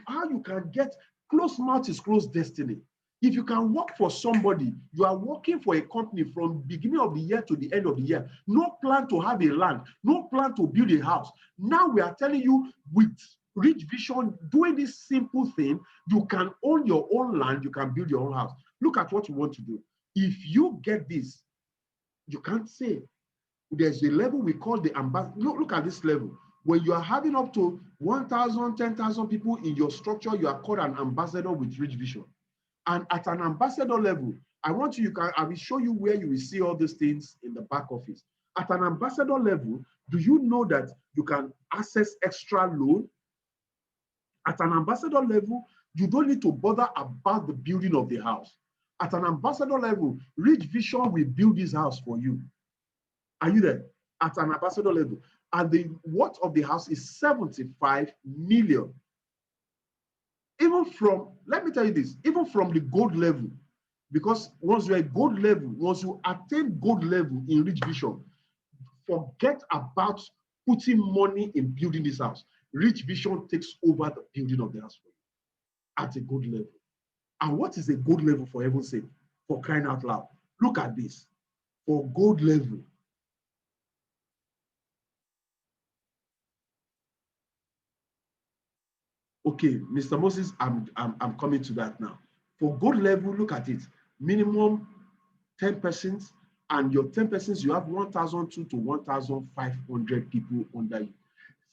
How you can get close mouth is close destiny. If you can work for somebody, you are working for a company from beginning of the year to the end of the year. No plan to have a land, no plan to build a house. Now we are telling you with Richvision, doing this simple thing, you can own your own land, you can build your own house. Look at what you want to do. If you get this, you can't say. There's a level we call the ambassador. Look at this level. When you are having up to 1,000, 10,000 people in your structure, you are called an ambassador with Richvision. And at an ambassador level, I will show you where you will see all these things in the back office. At an ambassador level, do you know that you can access extra loan? At an ambassador level, you don't need to bother about the building of the house. At an ambassador level, Richvision will build this house for you. Are you there? At an ambassador level. And the worth of the house is 75 million. Even from, let me tell you this, even from the gold level, because once you're at gold level, once you attain gold level in Richvision, forget about putting money in building this house. Richvision takes over the building of the house for you at a gold level. And what is a gold level, for heaven's sake? For crying out loud. Look at this. For gold level, okay, Mr. Moses, I'm coming to that now. For gold level, look at it. Minimum 10 persons, and your 10 persons, you have 1,200 to 1,500 people under you.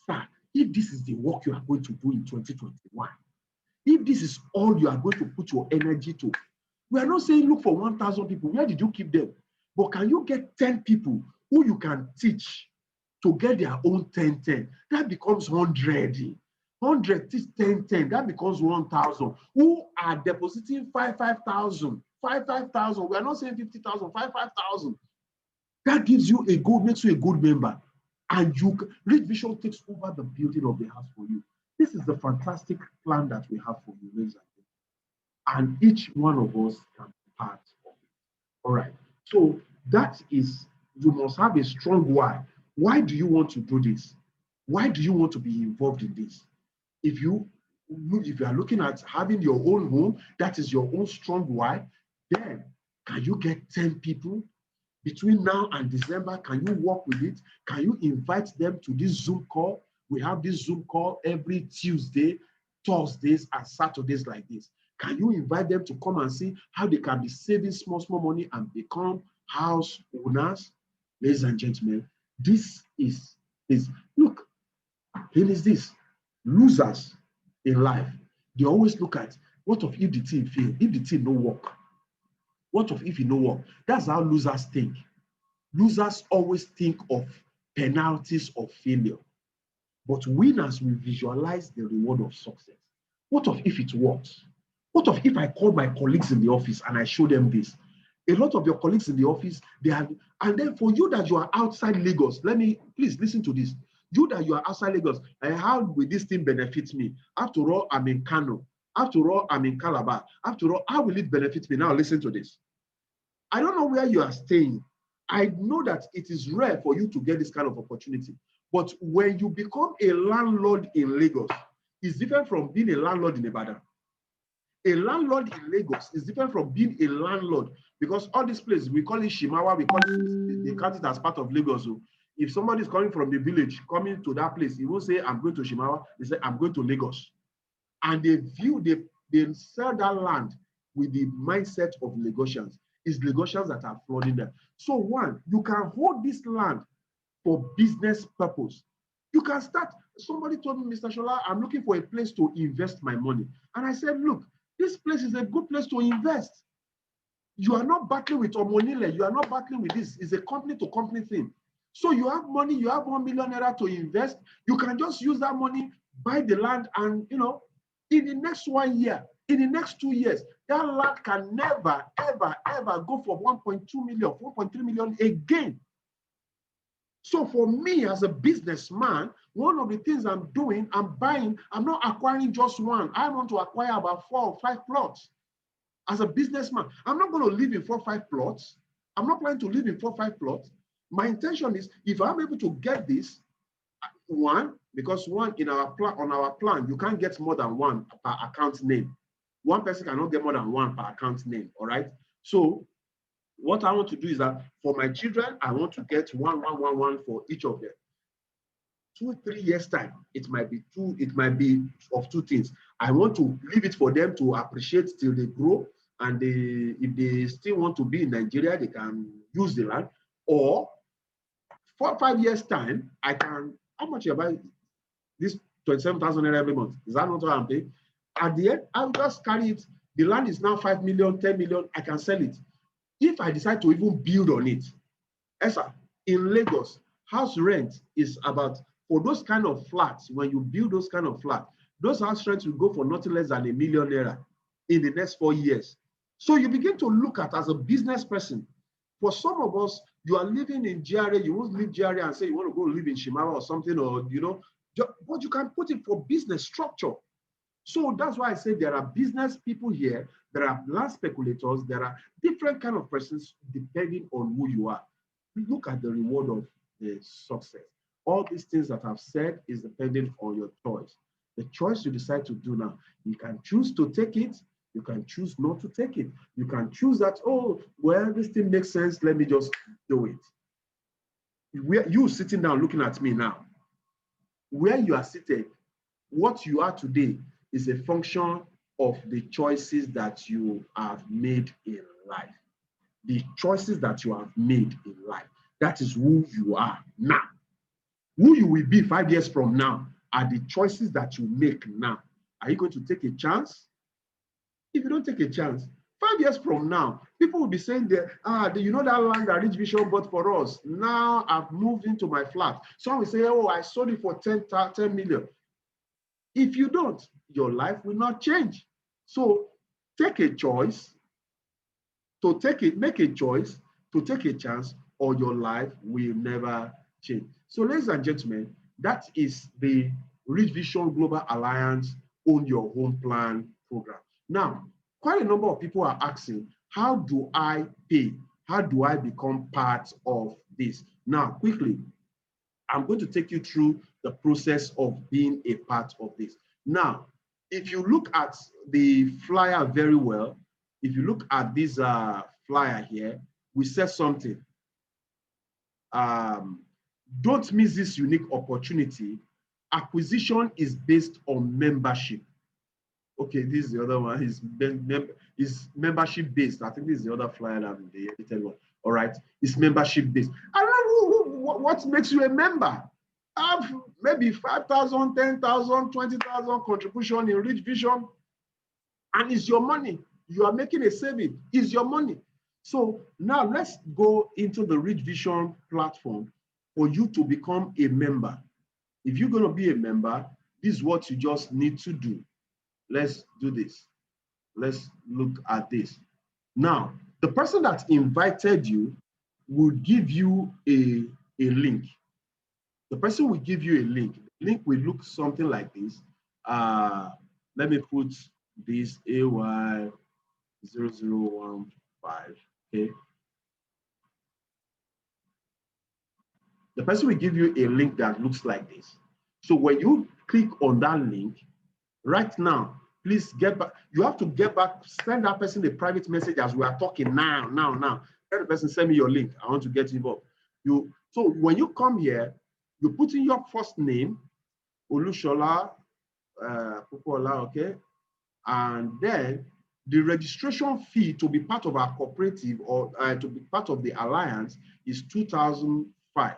Sir, if this is the work you are going to do in 2021, if this is all you are going to put your energy to, we are not saying look for 1,000 people. Where did you keep them? But can you get 10 people who you can teach to get their own 10-10? That becomes 100. 100 teach 10-10. That becomes 1,000. Who are depositing 5,000? 5,000. We are not saying 50,000. 5,000. That gives you a good, makes you a good member. And you, Richvision takes over the building of the house for you. This is the fantastic plan that we have for you, ladies and each one of us can be part of it. All right. So that is, you must have a strong why. Why do you want to do this? Why do you want to be involved in this? If you are looking at having your own home, that is your own strong why, then can you get 10 people between now and December? Can you work with it? Can you invite them to this Zoom call? We have this Zoom call every Tuesday, Thursdays, and Saturdays like this. Can you invite them to come and see how they can be saving small money and become house owners? Ladies and gentlemen, this is look, here is this. Losers in life, they always look at what if the team fail, if the team no work? What if it no work? That's how losers think. Losers always think of penalties of failure. But winners will visualize the reward of success. What if it works? What if I call my colleagues in the office and I show them this? A lot of your colleagues in the office, they have, and then for you that you are outside Lagos, please listen to this. You that you are outside Lagos, how will this thing benefit me? After all, I'm in Kano. After all, I'm in Calabar. After all, how will it benefit me? Now listen to this. I don't know where you are staying. I know that it is rare for you to get this kind of opportunity. But when you become a landlord in Lagos, it's different from being a landlord in Ibadan. A landlord in Lagos is different from being a landlord, because all these places, we call it Shimawa, we call it, they count it as part of Lagos. So if somebody is coming from the village, coming to that place, he won't say, I'm going to Shimawa, they say, I'm going to Lagos. And they sell that land with the mindset of Lagosians. It's Lagosians that are flooding them. So one, you can hold this land for business purpose. You can start. Somebody told me, Mr. Shola, I'm looking for a place to invest my money. And I said, look, this place is a good place to invest. You are not battling with Omonile. You are not battling with this. It's a company-to-company thing. So you have money, you have 1 million naira to invest. You can just use that money, buy the land, and, in the next 1 year, in the next 2 years, that land can never, ever, ever go for 1.2 million, 4.3 million again. So for me as a businessman, one of the things I'm doing, I'm not acquiring just one. I want to acquire about 4 or 5 plots. As a businessman, I'm not going to live in 4 or 5 plots. I'm not planning to live in 4 or 5 plots. My intention is, if I'm able to get this, one, because one on our plan, you can't get more than one per account name. One person cannot get more than one per account name, all right? So what I want to do is that for my children, I want to get one for each of them. 2 3 years time, it might be of 2 things. I want to leave it for them to appreciate till they grow, and if they still want to be in Nigeria, they can use the land. Or 4 or 5 years time, I can, how much you buy this 27,000 naira every month? Is that not what I'm paying? At the end, I'll just carry it. The land is now 5 million, 10 million. I can sell it. If I decide to even build on it, in Lagos, house rent is about, for those kind of flats, when you build those kind of flats, Those house rents will go for nothing less than ₦1 million in the next 4 years. So you begin to look at, as a business person, for some of us, you are living in GRA, you won't leave GRA and say you want to go live in Shimawa or something, or, you know, but you can put it for business structure. So that's why I say there are business people here, there are land speculators, there are different kind of persons depending on who you are. Look at the reward of the success. All these things that I've said is depending on your choice. The choice you decide to do now, you can choose to take it, you can choose not to take it. You can choose that, oh, well, this thing makes sense, let me just do it. You sitting down looking at me now, where you are seated, what you are today is a function of the choices that you have made in life. The choices that you have made in life. That is who you are now. Who you will be 5 years from now are the choices that you make now. Are you going to take a chance? If you don't take a chance, 5 years from now, people will be saying that, you know that land that Richvision bought for us? Now I've moved into my flat. Some will say, oh, I sold it for 10 million. If you don't, your life will not change. So take a choice to make a choice to take a chance, or your life will never change. So ladies and gentlemen, that is the Richvision Global Alliance Own Your Home Plan program. Now, quite a number of people are asking, how do I pay? How do I become part of this? Now, quickly, I'm going to take you through the process of being a part of this. Now, if you look at the flyer very well, if you look at this flyer here, we said something. Don't miss this unique opportunity. Acquisition is based on membership. Okay, this is the other one. It's membership based. I think this is the other flyer than the edited one. All right, it's membership based. I don't know what makes you a member. Have maybe 5,000, 10,000, 20,000 contribution in Richvision, and it's your money. You are making a saving. It's your money. So now let's go into the Richvision platform for you to become a member. If you're going to be a member, this is what you just need to do. Let's do this. Let's look at this. Now, the person that invited you will give you a link. The person will give you a link. The link will look something like this. Let me put this AY0015. Okay. The person will give you a link that looks like this. So when you click on that link, right now, please get back. You have to get back, send that person a private message as we are talking now. Let the person send me your link. I want to get involved. So when you come here, you put in your first name, Olushola, Pupola, okay? And then the registration fee to be part of our cooperative or to be part of the alliance is 2,005.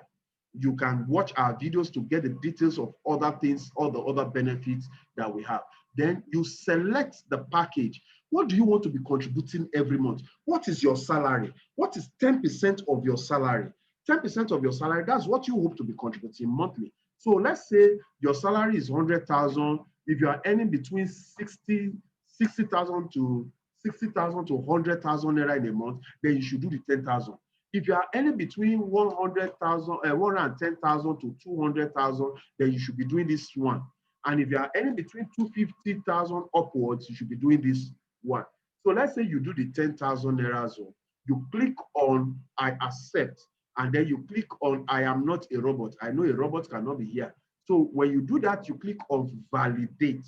You can watch our videos to get the details of other things, all the other benefits that we have. Then you select the package. What do you want to be contributing every month? What is your salary? What is 10% of your salary? 10% of your salary, that's what you hope to be contributing monthly. So let's say your salary is 100,000. If you are earning between 60,000 to 100,000 naira in a month, then you should do the 10,000. If you are earning between 110,000 to 200,000, then you should be doing this one. And if you are earning between 250,000 upwards, you should be doing this one. So let's say you do the 10,000 naira zone. You click on I accept, and then you click on I am not a robot. I know a robot cannot be here. So when you do that, you click on validate.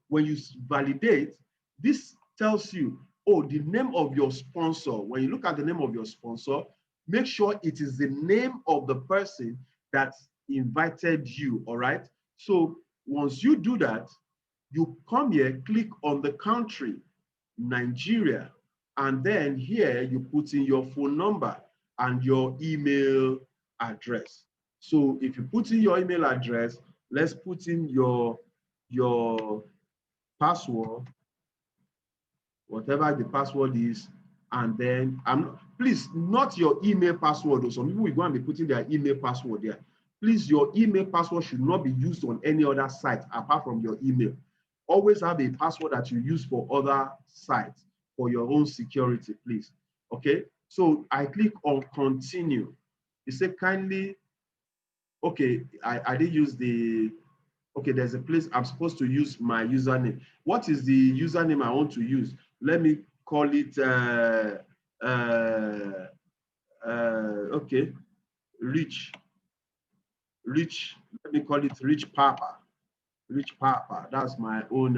When you validate, this tells you, oh, the name of your sponsor. When you look at the name of your sponsor, make sure it is the name of the person that invited you, all right? So once you do that, you come here, click on the country, Nigeria, and then here you put in your phone number and your email address. So if you put in your email address, let's put in your password, whatever the password is, and then please not your email password. Or some people will go and be putting their email password there. please, your email password should not be used on any other site apart from your email. Always have a password that you use for other sites for your own security, please. Okay, so I click on continue. You say kindly, okay, I did use the, okay, there's a place I'm supposed to use my username. What is the username I want to use? Let me call it, okay, Rich, let me call it Rich Papa. Rich Papa, that's my own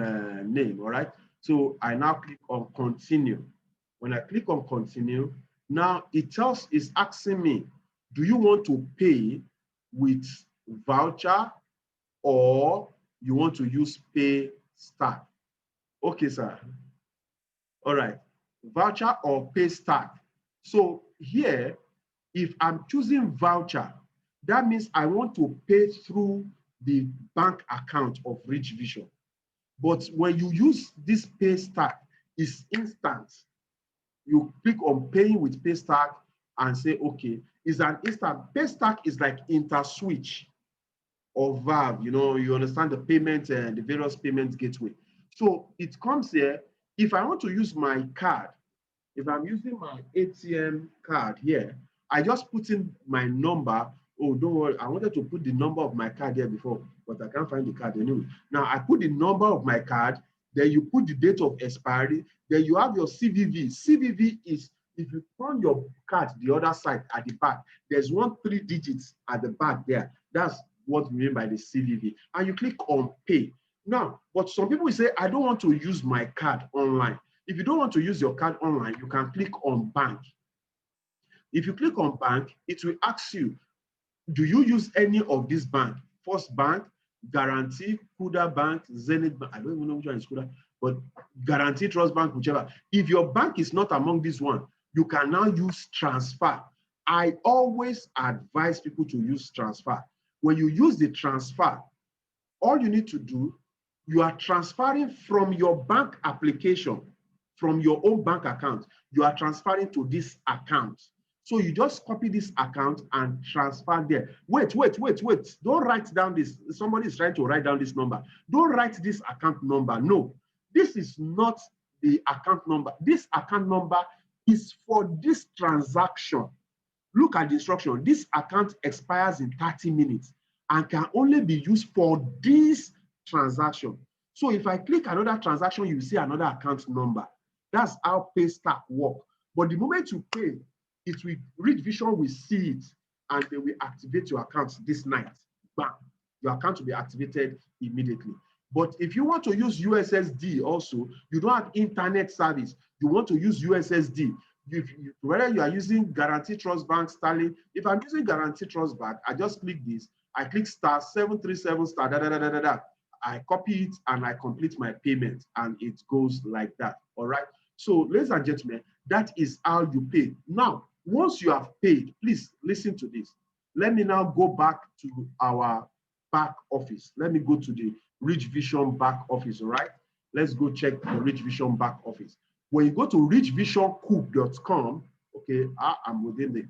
name, all right? So I now click on continue. When I click on continue, now it's asking me, do you want to pay with voucher or you want to use pay stack? Okay, sir. All right, voucher or pay stack. So here, if I'm choosing voucher, that means I want to pay through the bank account of Richvision. But when you use this pay stack, it's instant. You click on paying with pay stack and say, okay, it's an instant. Pay stack is like InterSwitch or Valve, you know, you understand the payment and the various payments gateway. So it comes here, if I want to use my card, if I'm using my ATM card here, I just put in my number. Oh, don't worry, I wanted to put the number of my card here before, but I can't find the card anyway. Now I put the number of my card, then you put the date of expiry, then you have your CVV. CVV is, if you turn your card the other side at the back, there's 3 digits at the back there. That's what we mean by the CVV. And you click on pay. Now, but some people will say, I don't want to use my card online. If you don't want to use your card online, you can click on bank. If you click on bank, it will ask you, do you use any of this bank? First Bank, Guarantee, Kuda Bank, Zenith Bank. I don't even know which one is Kuda, but Guarantee, Trust Bank, whichever. If your bank is not among this one, you can now use transfer. I always advise people to use transfer. When you use the transfer, all you need to do, you are transferring from your bank application, from your own bank account, you are transferring to this account. So you just copy this account and transfer there. Wait. Don't write down this. Somebody is trying to write down this number. Don't write this account number. No, this is not the account number. This account number is for this transaction. Look at the instruction. This account expires in 30 minutes and can only be used for this transaction. So if I click another transaction, you see another account number. That's how pay stack work. But the moment you pay, it will, Richvision will see it and they will activate your account this night. Bam, your account will be activated immediately. But if you want to use USSD also, you don't have internet service, you want to use USSD, whether you are using Guarantee Trust Bank, Sterling, if I'm using Guarantee Trust Bank, I just click this, I click star 737 star, I copy it and I complete my payment and it goes like that, all right? So ladies and gentlemen, that is how you pay. Now, once you have paid, please listen to this. Let me now go back to our back office. Let me go to the Richvision back office, all right? Let's go check the Richvision back office. When you go to richvisioncoop.com, okay, I'm within the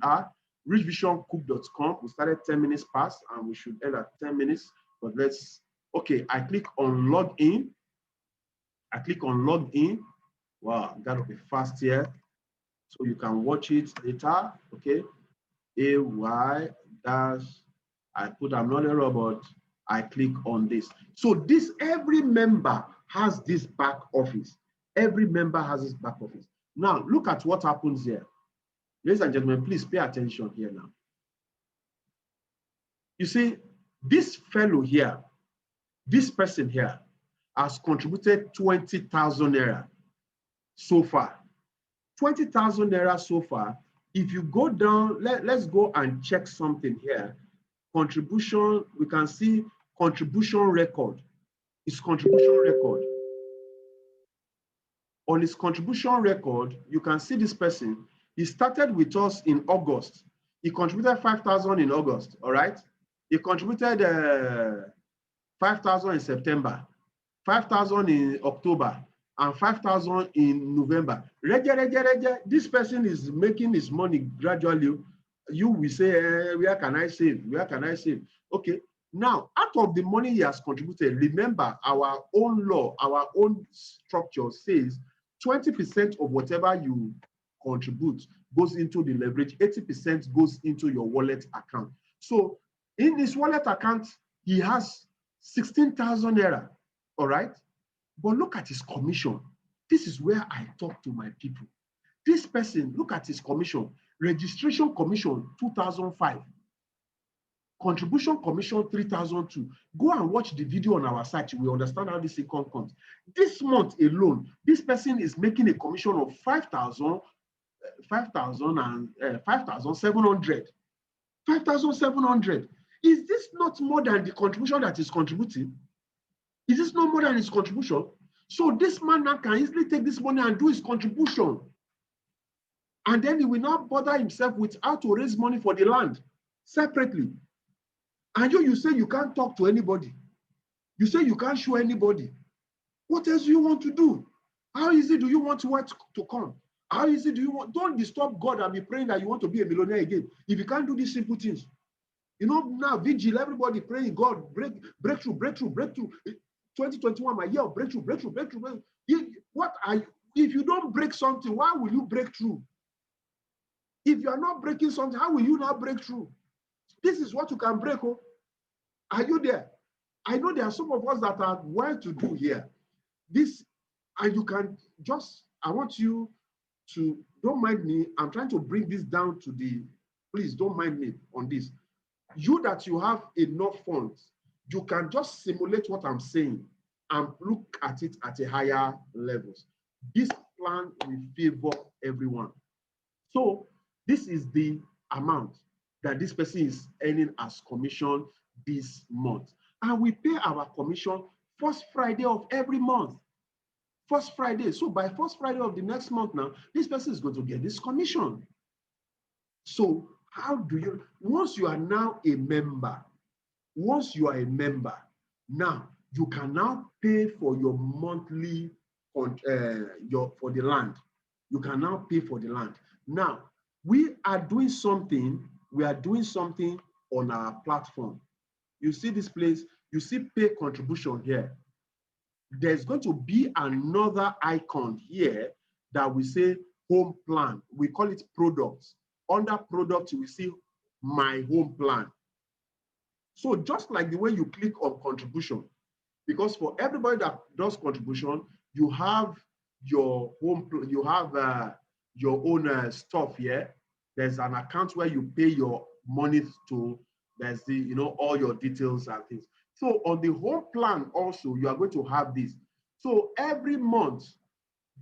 richvisioncoop.com. We started 10 minutes past and we should end at 10 minutes, but let's, okay, I click on login. I click on login. Wow, that'll be fast here. So you can watch it later, okay? AY dash, I put I'm not a robot, I click on this. So this, every member has this back office. Every member has this back office. Now, look at what happens here. Ladies and gentlemen, please pay attention here now. You see, this fellow here, this person here has contributed 20,000 naira so far. 20,000 naira so far. If you go down, let's go and check something here. Contribution, we can see contribution record. It's contribution record. On his contribution record, you can see this person. He started with us in August. He contributed 5,000 in August, all right? He contributed 5,000 in September, 5,000 in October, and 5,000 in November. This person is making his money gradually. You will say, where can I save? Where can I save? Okay. Now, out of the money he has contributed, remember our own law, our own structure says 20% of whatever you contribute goes into the leverage, 80% goes into your wallet account. So in his wallet account, he has 16,000 naira. All right. But look at his commission. This is where I talk to my people. This person, look at his commission. Registration commission, 2005. Contribution commission, 3002. Go and watch the video on our site. You will understand how this income comes. This month alone, this person is making a commission of 5,700. 5,700. Is this not more than the contribution that is contributing? Is this not more than his contribution? So this man now can easily take this money and do his contribution. And then he will not bother himself with how to raise money for the land separately. And you say you can't talk to anybody. You say you can't show anybody. What else do you want to do? How easy do you want what to come? How easy do you want? Don't disturb God and be praying that you want to be a millionaire again. If you can't do these simple things. You know, now vigil, everybody praying, God, breakthrough, breakthrough, breakthrough. 2021, my year of breakthrough, breakthrough, breakthrough, breakthrough. If you don't break something, why will you break through? If you are not breaking something, how will you not break through? This is what you can break. Oh. Are you there? I know there are some of us that are well to do here. This, and you can just, I want you to, don't mind me, I'm trying to bring this down to the, please don't mind me on this. You that you have enough funds, you can just simulate what I'm saying and look at it at a higher levels. This plan will favor everyone. So this is the amount that this person is earning as commission this month. And we pay our commission first Friday of every month. First Friday. So by first Friday of the next month now, this person is going to get this commission. So how do you, once you are now a member, now you can now pay for your monthly, for the land. You can now pay for the land. Now, we are doing something on our platform. You see this place, you see pay contribution here. There's going to be another icon here that we say home plan. We call it products. Under products, you will see my home plan. So just like the way you click on contribution, because for everybody that does contribution, you have your home, you have your own stuff here. There's an account where you pay your money to. There's the, you know, all your details and things. So on the home plan also, you are going to have this. So every month,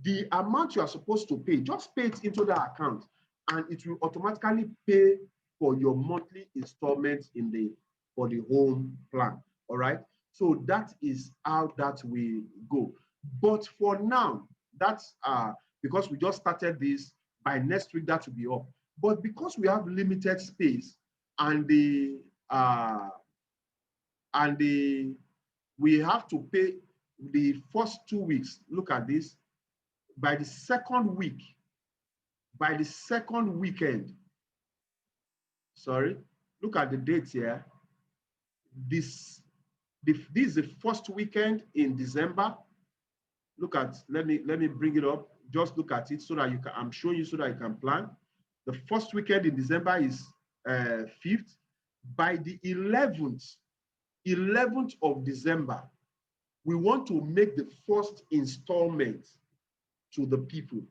the amount you are supposed to pay, just pay it into the account, and it will automatically pay for your monthly installments for the home plan. All right. So that is how that will go. But for now, that's because we just started this. By next week, that will be up. But because we have limited space and we have to pay the first 2 weeks. Look at this. By the second weekend, sorry, look at the dates here. This is the first weekend in December. Look at, let me bring it up. Just look at it so that you can, I'm showing you so that you can plan. The first weekend in December is 5th. By the 11th of December, we want to make the first installment to the people,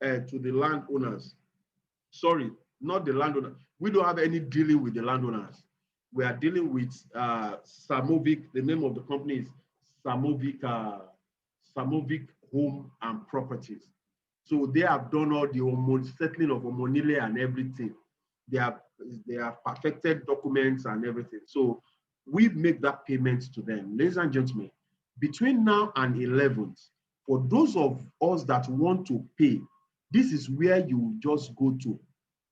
to the landowners. Sorry, not the landowner. We don't have any dealing with the landowners. We are dealing with Samovic. The name of the company is Samovic Home and Properties. So they have done all the settling of Omonile and everything. They have perfected documents and everything. So we make that payment to them. Ladies and gentlemen, between now and 11th, for those of us that want to pay, this is where you just go to.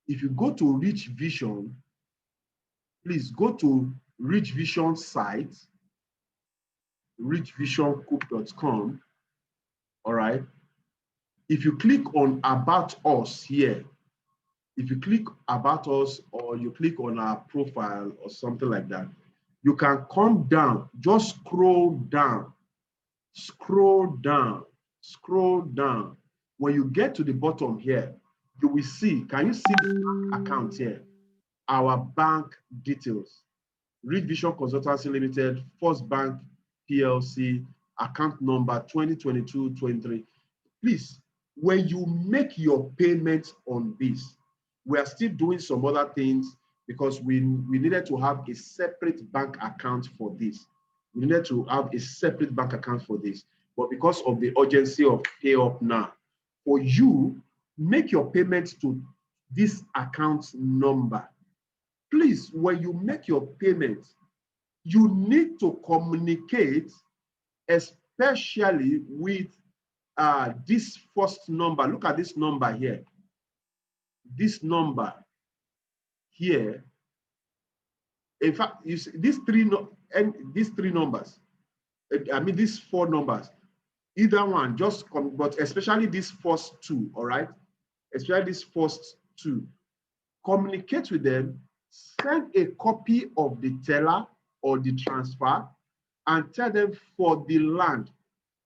If you go to Richvision, please go to Richvision site, richvisioncoop.com. All right. If you click on About Us here, If you click about us or you click on our profile or something like that, you can come down, just scroll down, scroll down, scroll down. When you get to the bottom here, you will see, can you see the bank account here? Our bank details. Richvision Consultancy Limited, First Bank PLC, account number 2022-23. Please, when you make your payments on this, we are still doing some other things because we needed to have a separate bank account for this. We needed to have a separate bank account for this. But because of the urgency of pay up now, for you, make your payments to this account number. Please, when you make your payments, you need to communicate, especially with this first number. Look at this number here. This number here. In fact, you see these three numbers. I mean, these four numbers. Either one, just come, but especially these first two. All right, especially these first two. Communicate with them. Send a copy of the teller or the transfer, and tell them for the land.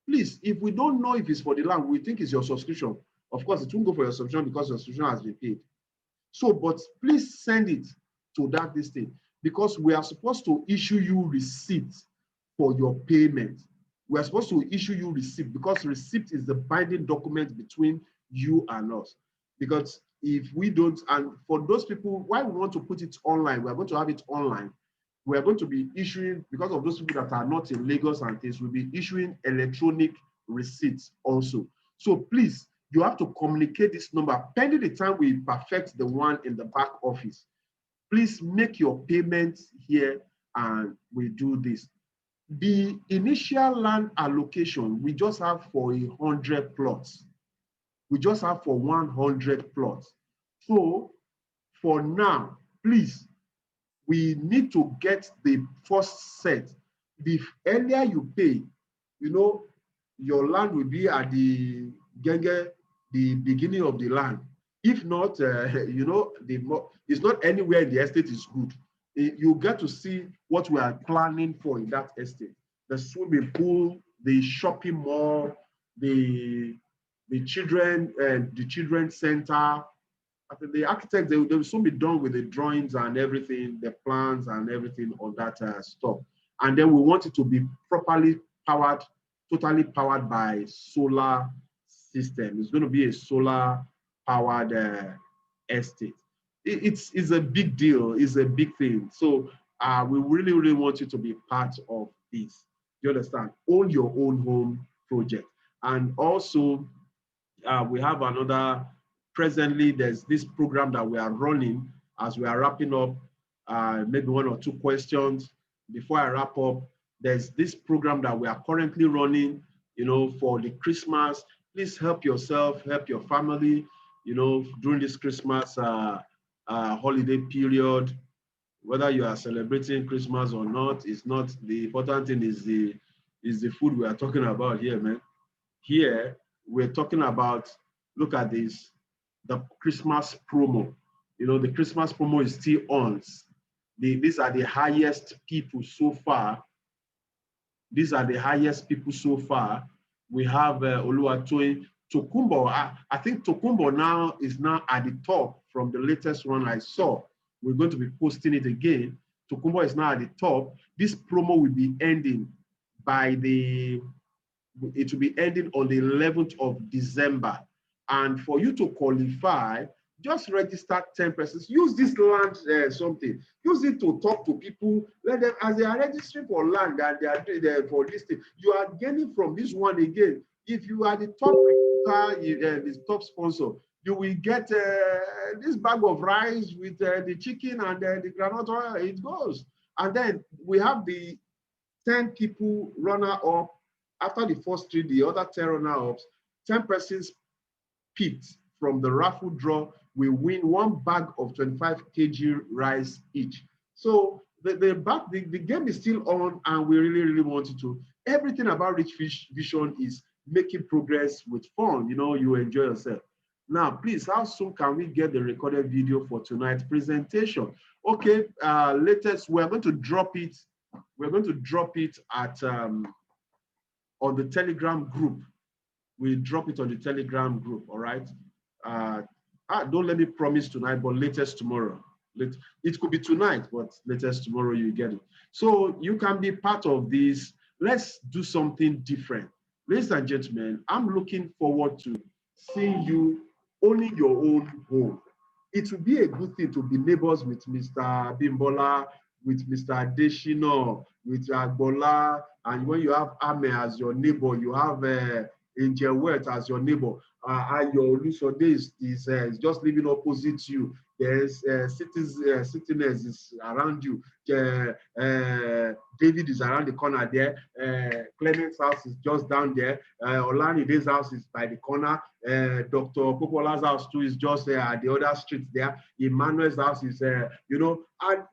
Please, if we don't know if it's for the land, we think it's your subscription. Of course, it won't go for your subscription because your subscription has been paid. So, but please send it to that listing because we are supposed to issue you receipts for your payment. We are supposed to issue you receipt because receipt is the binding document between you and us. Because if we don't, and for those people, why we want to put it online, we are going to have it online. We are going to be issuing, because of those people that are not in Lagos and things, we'll be issuing electronic receipts also. So please, you have to communicate this number pending the time we perfect the one in the back office. Please make your payments here and we do this. The initial land allocation, we just have for 100 plots. We just have for 100 plots. So for now, please, we need to get the first set. The earlier you pay, you know, your land will be at the beginning of the land. If not, you know, it's not anywhere in the estate is good. You get to see what we are planning for in that estate. The swimming pool, the shopping mall, the children's center. The architects, they will soon be done with the drawings and everything, the plans and everything on that stuff. And then we want it to be properly powered, totally powered by solar system. It's going to be a solar powered estate. It's a big deal. It's a big thing. So we really, really want you to be part of this. You understand? Own your own home project. And also, we have another, presently, there's this program that we are running as we are wrapping up, maybe one or two questions. Before I wrap up, there's this program that we are currently running, you know, for the Christmas. Please help yourself, help your family, you know, during this Christmas holiday period. Whether you are celebrating Christmas or not, it's not the important thing. Is the food we are talking about here, man. Here we're talking about, look at this, the Christmas promo. You know, the Christmas promo is still on. These are the highest people so far. These are the highest people so far. We have Oluwatoyin Tokumbo. I think Tokumbo now is at the top from the latest one I saw. We're going to be posting it again. Tokumbo is now at the top. This promo will be ending it will be ending on the 11th of December. And for you to qualify, just register 10 persons. Use this land something. Use it to talk to people. Let them, as they are registering for land and they are doing for this thing, you are gaining from this one again. If you are the top the top sponsor, you will get this bag of rice with the chicken and the groundnut oil. It goes. And then we have the 10 people runner up. After the first 3, the other 10 runner ups, 10 persons picked from the raffle draw will win 1 bag of 25 kg rice each. So the game is still on, and we really, really want you to. Everything about Richvision is making progress with fun. You know, you enjoy yourself. Now, please, how soon can we get the recorded video for tonight's presentation? Okay, latest, we're going to drop it. We're going to drop it at on the Telegram group. We drop it on the Telegram group, all right? Don't let me promise tonight, but latest tomorrow. It could be tonight, but latest tomorrow you get it. So you can be part of this. Let's do something different. Ladies and gentlemen, I'm looking forward to seeing you owning your own home. It would be a good thing to be neighbors with Mr. Bimbola, with Mr. Adeshino, with Agbola, and when you have Ame as your neighbor, you have Angel Wert as your neighbor. Your Lusode is just living opposite you. There's Citizens is around you. David is around the corner there. Clement's house is just down there. Olanide's house is by the corner. Dr. Popola's house too is just at the other street there. Emmanuel's house is, and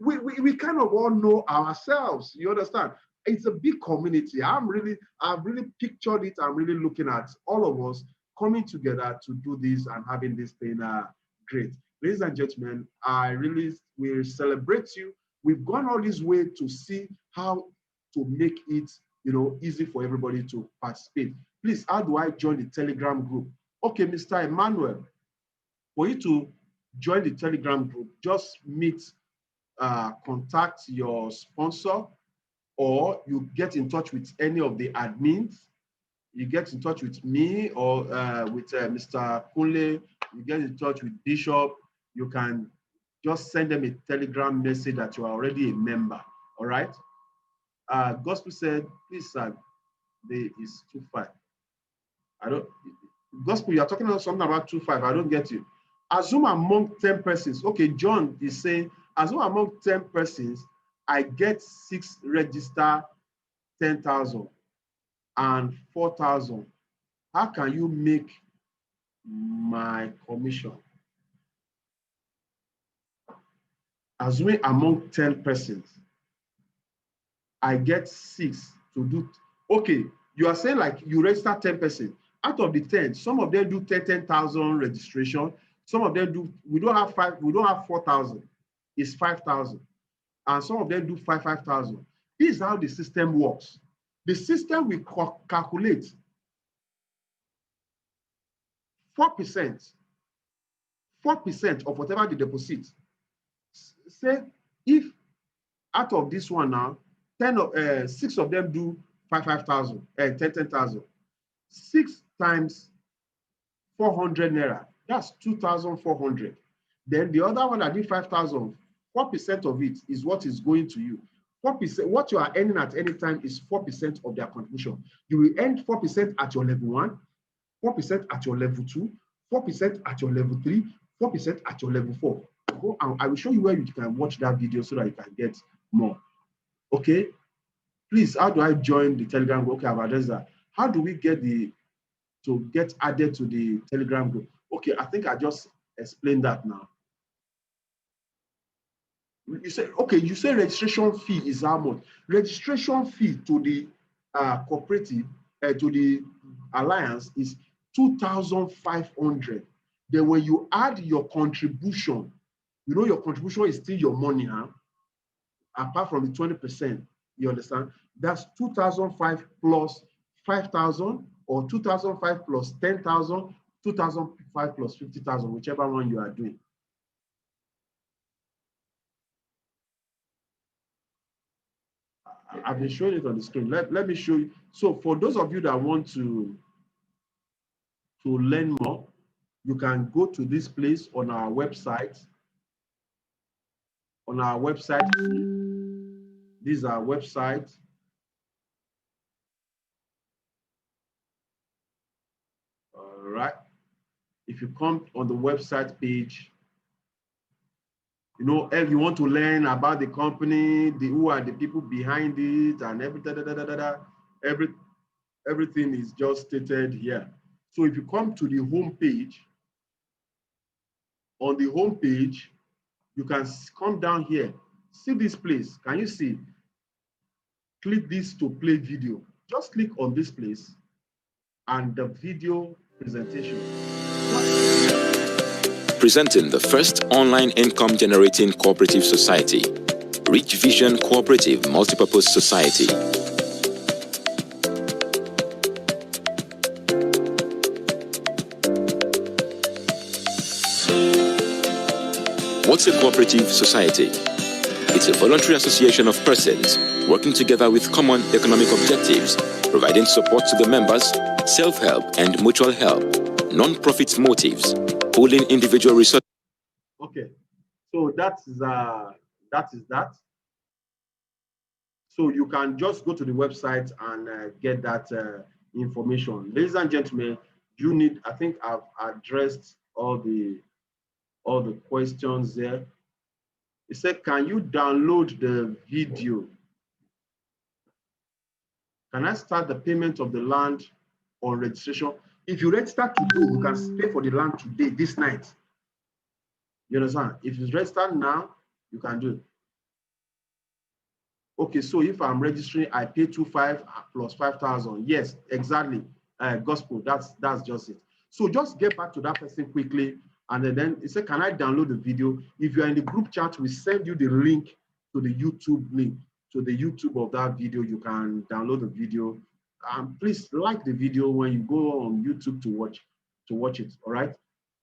we kind of all know ourselves. You understand? It's a big community. I've really pictured it. I'm really looking at all of us coming together to do this and having this thing great. Ladies and gentlemen, we celebrate you. We've gone all this way to see how to make it, easy for everybody to participate. Please, how do I join the Telegram group? Okay, Mr. Emmanuel, for you to join the Telegram group, just contact your sponsor, or you get in touch with any of the admins. You get in touch with me or with Mr. Kunle. You get in touch with Bishop. You can just send them a Telegram message that you are already a member. All right. Gospel said, please, sir, is 2.5. I don't. Gospel, you are talking about something about 2.5. I don't get you. Assume among 10 persons. Okay, John is saying, assume among 10 persons, I get 6 register 10,000 and 4,000. How can you make my commission? Assuming among 10 persons, I get 6 to do. Okay, you are saying like you register 10 persons. Out of the 10, some of them do 10,000 registration. Some of them do, we don't have 4,000. It's 5,000. And some of them do 5,000. This is how the system works. The system will calculate 4% of whatever they deposit. Say if out of this one now, 6 of them do 5,000, 10,000. 6 times 400 naira, that's 2,400. Then the other one that did 5,000, 4% of it is what is going to you. 4%, what you are earning at any time is 4% of their contribution. You will earn 4% at your level 1, 4% at your level 2, 4% at your level 3, 4% at your level 4. Go and I will show you where you can watch that video so that you can get more. Okay? Please, how do I join the Telegram group? Okay, I've addressed that. How do we get get added to the Telegram group? Okay, I think I just explained that now. You say, okay, you say registration fee is how much? Registration fee to the cooperative, to the alliance is 2,500. Then when you add your contribution, your contribution is still your money, huh? Apart from the 20%, you understand? That's 2,005 plus 5,000, or 2,005 plus 10,000, 2,005 plus 50,000, whichever one you are doing. I've been showing it on the screen. Let me show you. So for those of you that want to learn more, you can go to this place on our website. On our website, this is our website. All right. If you come on the website page, if you want to learn about the company, who are the people behind it, and everything is just stated here. So if you come to the home page, on the home page, you can come down here. See this place. Can you see? Click this to play video. Just click on this place, and the video presentation. Presenting the first online income generating cooperative society, Richvision Cooperative Multipurpose Society. What's a cooperative society? It's a voluntary association of persons working together with common economic objectives, providing support to the members, self-help and mutual help, non-profit motives, pooling individual resources. Okay, so that is that. So you can just go to the website and get that information. Ladies and gentlemen, you need, I think I've addressed all the questions there. It said, can you download the video? Can I start the payment of the land on registration? If you register today, you can pay for the land today, this night. You understand? If you register now, you can do it. Okay, so if I'm registering, I pay 2,500 plus 5,000. Yes, exactly. Gospel, that's just it. So just get back to that person quickly. And then it said, can I download the video? If you're in the group chat, we send you the link to the YouTube link, to the YouTube of that video. You can download the video. Please like the video when you go on YouTube to watch it. All right.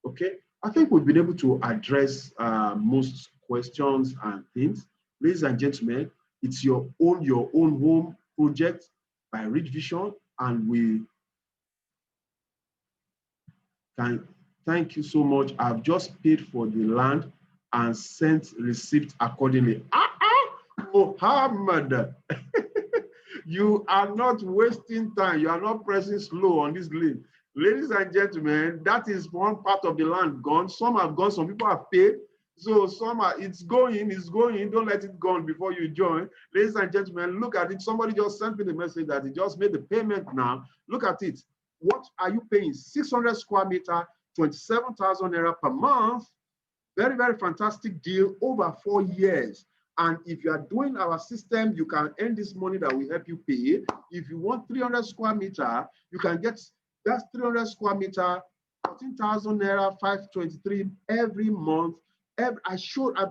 Okay. I think we've been able to address most questions and things. Ladies and gentlemen, it's your own home project by Richvision, and we can thank you so much. I've just paid for the land and sent receipt accordingly. Mohammed, you are not wasting time. You are not pressing slow on this link. Ladies and gentlemen, that is one part of the land gone. Some have gone, some people have paid. So some are, it's going. Don't let it go before you join. Ladies and gentlemen, look at it. Somebody just sent me the message that he just made the payment now. Look at it. What are you paying? 600 square meter, 27,000 naira per month. Very, very fantastic deal over 4 years. And if you are doing our system, you can earn this money that will help you pay. If you want 300 square meter, you can get that 300 square meter, 14,000 naira, 523 every month. I've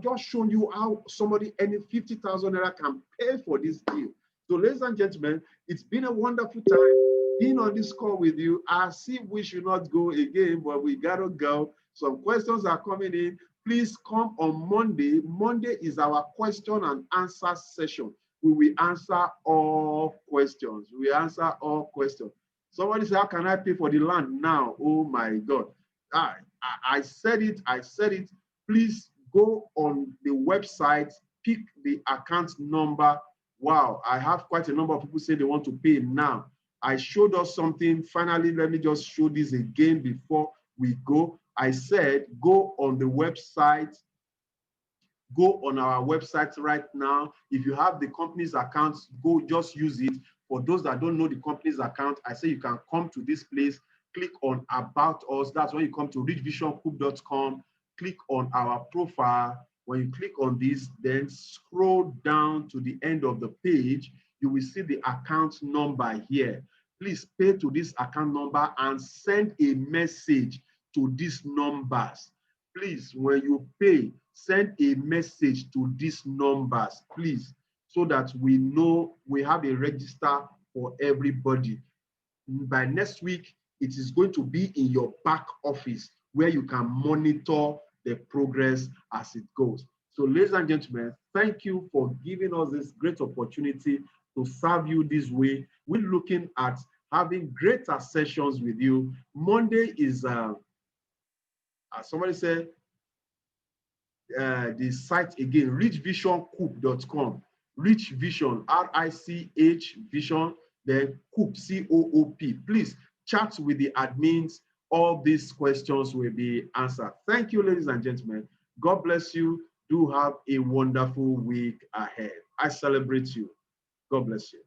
just shown you how somebody earning 50,000 naira can pay for this deal. So, ladies and gentlemen, it's been a wonderful time being on this call with you. I see we should not go again, but we gotta go. Some questions are coming in. Please come on Monday. Monday is our question and answer session. We will answer all questions. We answer all questions. Somebody said, how can I pay for the land now? Oh my God. I said it. Please go on the website, pick the account number. Wow, I have quite a number of people say they want to pay now. I showed us something. Finally, let me just show this again before we go. I said, go on the website. Go on our website right now. If you have the company's account, go just use it. For those that don't know the company's account, I say you can come to this place, click on About Us. That's when you come to richvisioncoop.com. Click on our profile. When you click on this, then scroll down to the end of the page, you will see the account number here. Please pay to this account number and send a message to these numbers. Please, when you pay, send a message to these numbers, please, so that we know we have a register for everybody. By next week, it is going to be in your back office where you can monitor the progress as it goes. So, ladies and gentlemen, thank you for giving us this great opportunity to serve you this way. We're looking at having greater sessions with you. Monday is, somebody said, the site again, richvisioncoop.com. Richvision, R-I-C-H Vision, then Coop, C-O-O-P. Please chat with the admins. All these questions will be answered. Thank you, ladies and gentlemen. God bless you. Do have a wonderful week ahead. I celebrate you. God bless you.